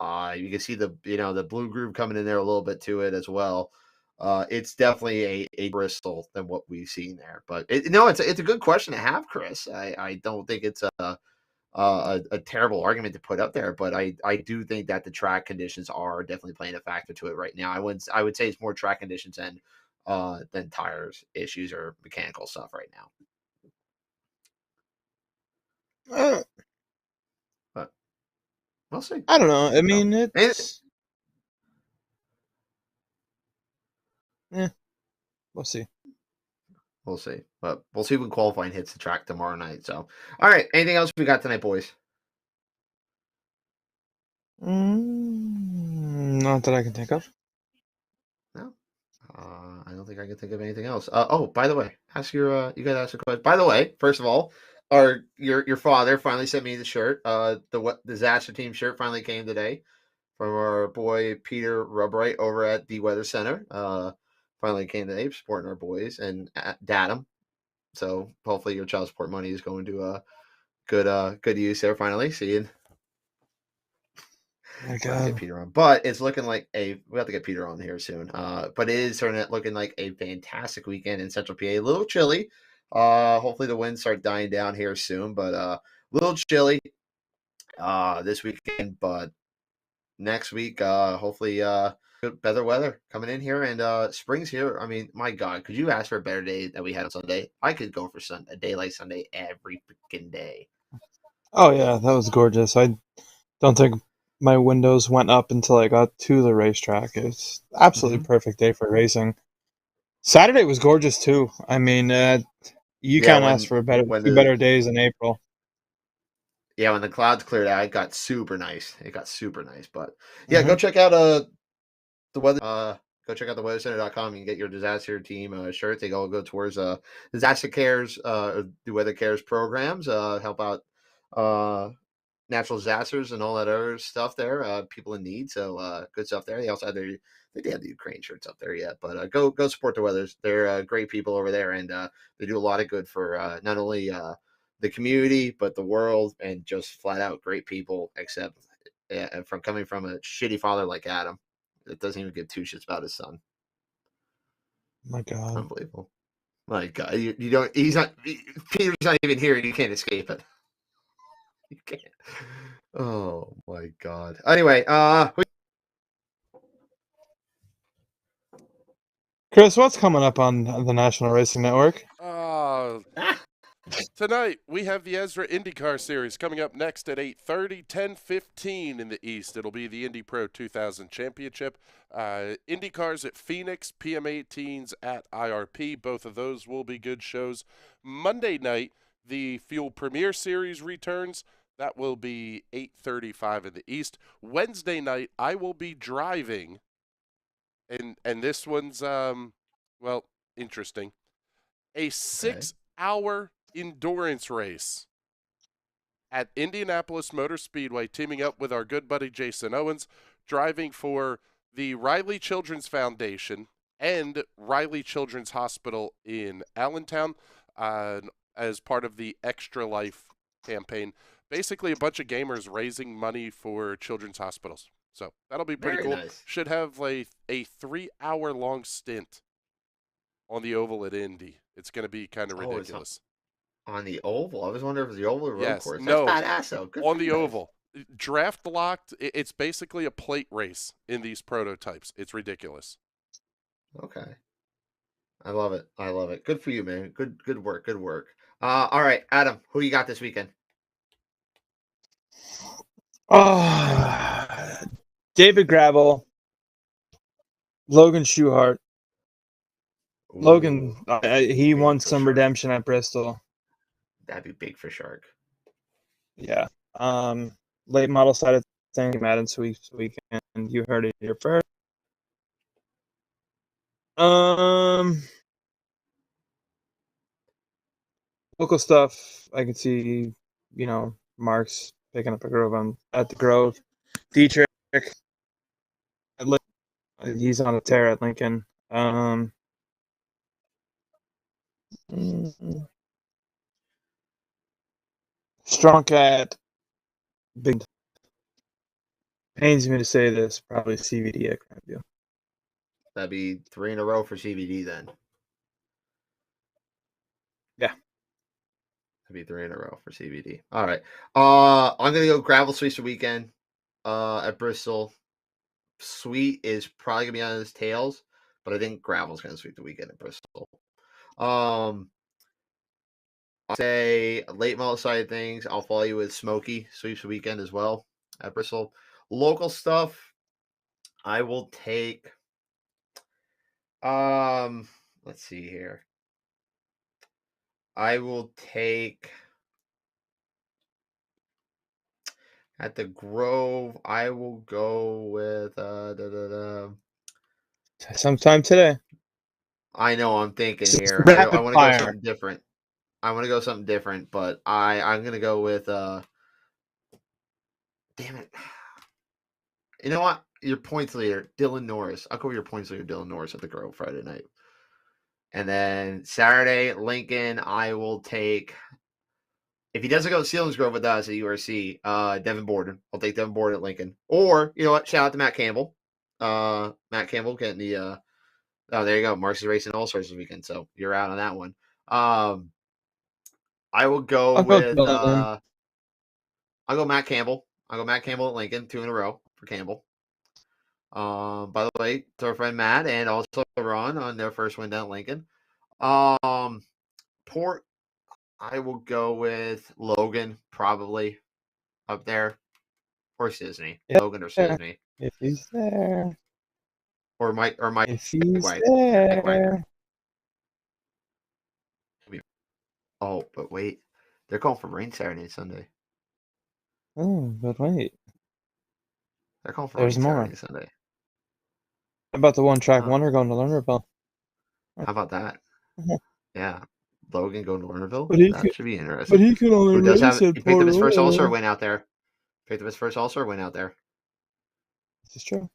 You can see the blue groove coming in there a little bit to it as well. It's definitely a Bristol than what we've seen there. But it's a good question to have, Chris. I don't think it's a terrible argument to put up there, but I do think that the track conditions are definitely playing a factor to it right now. I would say it's more track conditions than tires issues or mechanical stuff right now. But we'll see. I don't know. I mean, we'll see. We'll see. But we'll see when qualifying hits the track tomorrow night. So, all right. Anything else we got tonight, boys? Not that I can think of. No. I don't think I can think of anything else. By the way, you got to ask a question. By the way, first of all, your father finally sent me the shirt. The disaster team shirt finally came today from our boy Peter Rubright over at the Weather Center. Finally came today, supporting our boys and Datum. So hopefully your child support money is going to good use there. Finally seeing. My God. Get Peter on, but it's looking like we have to get Peter on here soon. But it is looking like a fantastic weekend in Central PA. A little chilly. Hopefully the winds start dying down here soon, but a little chilly this weekend. But next week, hopefully better weather coming in here, and spring's here. I mean, my God, could you ask for a better day that we had on Sunday? I could go for a day like Sunday every freaking day. Oh yeah, that was gorgeous. I don't think my windows went up until I got to the racetrack. It's absolutely perfect day for racing. Saturday was gorgeous too. I mean, you can't ask for two better days in April. Yeah, when the clouds cleared out, it got super nice. But yeah, go check out the weather. Go check out the weathercenter.com. You can get your disaster team shirts. They all go towards disaster cares, the weather cares programs. Help out natural disasters and all that other stuff there. People in need. So good stuff there. They also have I think they have the Ukraine shirts up there yet. But go support the Weathers. They're great people over there, and they do a lot of good for not only the community but the world, and just flat out great people. Except from coming from a shitty father like Adam, that doesn't even give two shits about his son. My God, unbelievable. My God, you don't. He's not. Peter's not even here, and you can't escape it. You can't. Oh my God. Anyway, Chris, what's coming up on the National Racing Network? Tonight, we have the Ezra IndyCar Series coming up next at 8:30, 10:15 in the East. It'll be the Indy Pro 2000 Championship. IndyCars at Phoenix, PM18s at IRP. Both of those will be good shows. Monday night, the Fuel Premier Series returns. That will be 8:35 in the East. Wednesday night, I will be driving, and this one's, interesting. A 6-hour endurance race at Indianapolis Motor Speedway, teaming up with our good buddy Jason Owens, driving for the Riley Children's Foundation and Riley Children's Hospital in Allentown as part of the Extra Life campaign. Basically, a bunch of gamers raising money for children's hospitals. So that'll be pretty cool. Nice. Should have a 3-hour long stint on the oval at Indy. It's going to be kind of ridiculous. On the oval? I was wondering if it was the oval road course. That's no, badass, though. Good on the oval. Draft locked. It's basically a plate race in these prototypes. It's ridiculous. Okay. I love it. Good for you, man. Good work. All right, Adam, who you got this weekend? David Gravel, Logan Schuchart. Logan, he won some redemption at Bristol. That'd be big for Shark. Yeah. Late model side of things, Madden Sweeps weekend. You heard it here first. Local stuff. I can see, Mark's picking up a Grove at the Grove. Dietrich, he's on a tear at Lincoln. Mm, Strunk at Big. Pains me to say this, probably CVD at Grandview. That'd be 3 in a row for CVD then. Yeah. That'd be 3 in a row for CVD. All right. I'm gonna go gravel sweeps the weekend. At Bristol. Sweet is probably gonna be on his tails, but I think gravel's gonna sweep the weekend at Bristol. I'd say late model side of things, I'll follow you with Smokey sweeps the weekend as well at Bristol. Local stuff, I will take. Let's see here. I will take at the Grove. I will go with Sometime today. I know I'm thinking here. I Rapid want to go fire. something different. I want to go something different, but I'm gonna go with damn it. You know what? Your points leader, Dylan Norris. I'll go with your points leader, Dylan Norris at the Grove Friday night. And then Saturday, Lincoln, I will take. If he doesn't go to Sealands Grove with us at URC, Devin Borden. I'll take Devin Borden at Lincoln. Or, you know what? Shout out to Matt Campbell. Matt Campbell getting the oh, there you go. Mark's racing all sorts this weekend, so you're out on that one. I will go I'll go with Dylan. I'll go Matt Campbell. I'll go Matt Campbell at Lincoln, 2 in a row for Campbell. By the way, to our friend Matt and also Ron on their first win down at Lincoln. Port, I will go with Logan probably up there, or Sisney. Yep. Logan or Sisney, If he's there. or Mike If he's Mike there. Wagner. Oh, but wait, they're calling for rain Saturday and Sunday. Oh, but wait. They're calling for There's rain more. Saturday and Sunday. How about the one track Huh. wonder going to Lernerville? How about that? Yeah, Logan going to Lernerville. But he That could- should be interesting. But he could only Who does have? race He at picked up his first Port All-Star Royal. win out there. Picked up his first All-Star win out there. This is true.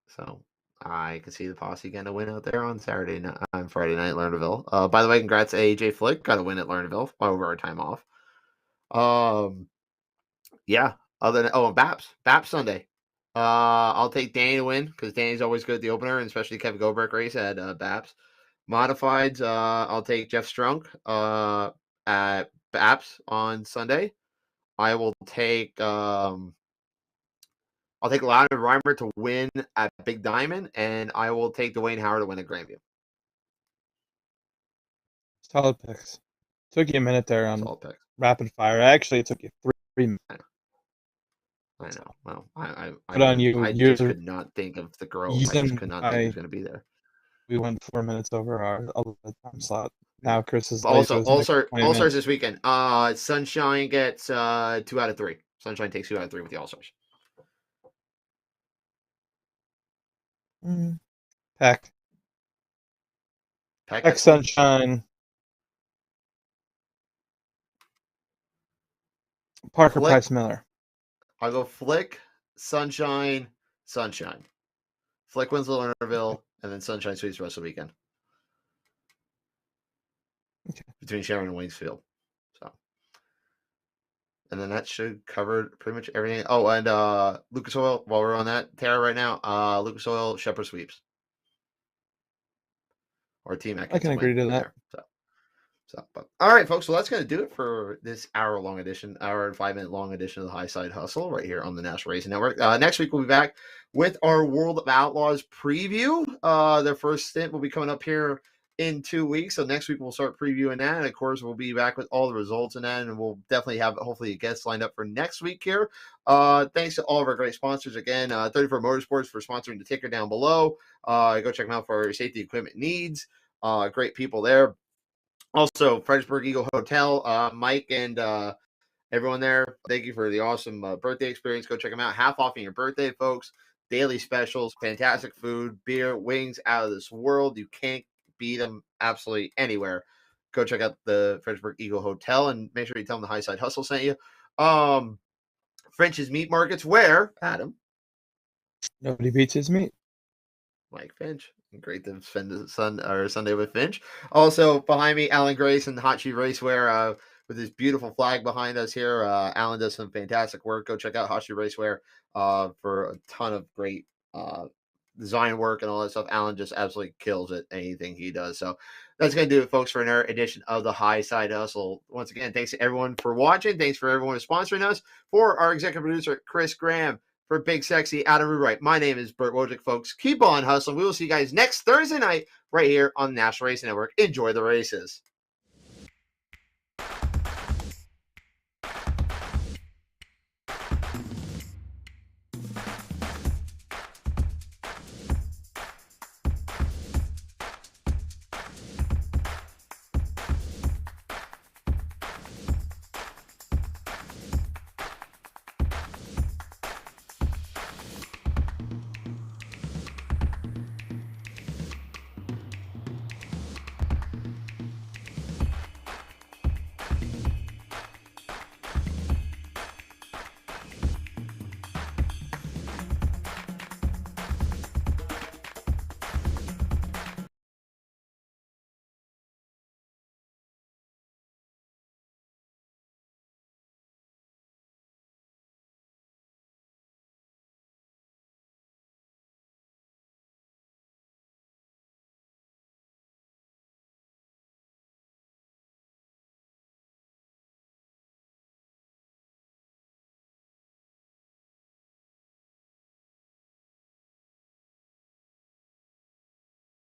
So I can see the posse getting a win out there on Friday night at Lernerville. By the way, congrats to AJ Flick, got a win at Lernerville over our time off. Yeah. Other than Baps Sunday. I'll take Danny to win because Danny's always good at the opener, and especially Kevin Goldberg race at Baps. Modifieds, I'll take Jeff Strunk at Baps on Sunday. I will take Loudon Reimer to win at Big Diamond, and I will take Dwayne Howard to win at Grandview. Solid picks. Took you a minute there on Solid pick. rapid fire. Actually, it took you 3 minutes. I know. Well, I Good on you. I You're just could not think of the Grove. I just could not think he was going to be there. We went 4 minutes over our allotted time slot. Now Chris is late, Also, so it's next 20 All Stars minutes. this weekend. Sunshine gets 2 out of 3. Sunshine takes 2 out of 3 with the All Stars. Peck. Peck Sunshine. Parker Flick. Price Miller. I'll go Flick, Sunshine, Sunshine. Flick wins Lernerville, and then Sunshine sweeps the rest of the weekend. Okay. Between Sharon and Waynesfield. So. And then that should cover pretty much everything. Oh, and Lucas Oil, while we're on that tear right now, Lucas Oil, Shepherd sweeps. Or Team Atkins. I can agree to that. There. But all right, folks. So that's going to do it for this hour and 5 minute long edition of the Highside Hustle right here on the National Racing Network. Next week we'll be back with our World of Outlaws preview. Their first stint will be coming up here in 2 weeks. So next week we'll start previewing that. And of course, we'll be back with all the results in that. And we'll definitely have hopefully a guest lined up for next week here. Thanks to all of our great sponsors again. 34 Motorsports for sponsoring the ticker down below. Go check them out for your safety equipment needs. Great people there. Also, Fredericksburg Eagle Hotel, Mike and everyone there, thank you for the awesome birthday experience. Go check them out. Half off on your birthday, folks. daily specials, fantastic food, beer, wings out of this world. You can't beat them absolutely anywhere. Go check out the Fredericksburg Eagle Hotel and make sure you tell them the Highside Hustle sent you. Finches Meat Markets, where, Adam? Nobody beats his meat. Mike Finch. Great to spend the Sunday with Finch. Also, behind me, Alan Grace and Hot Shoe Racewear with this beautiful flag behind us here. Alan does some fantastic work. Go check out Hot Shoe Racewear for a ton of great design work and all that stuff. Alan just absolutely kills at anything he does. So that's going to do it, folks, for another edition of the Highside Hustle. Once again, thanks to everyone for watching. Thanks for everyone who's sponsoring us. For our executive producer, Chris Graham. For Big Sexy Adam Rubright, my name is Bert Wojcik, folks. Keep on hustling. We will see you guys next Thursday night right here on the National Racing Network. Enjoy the races.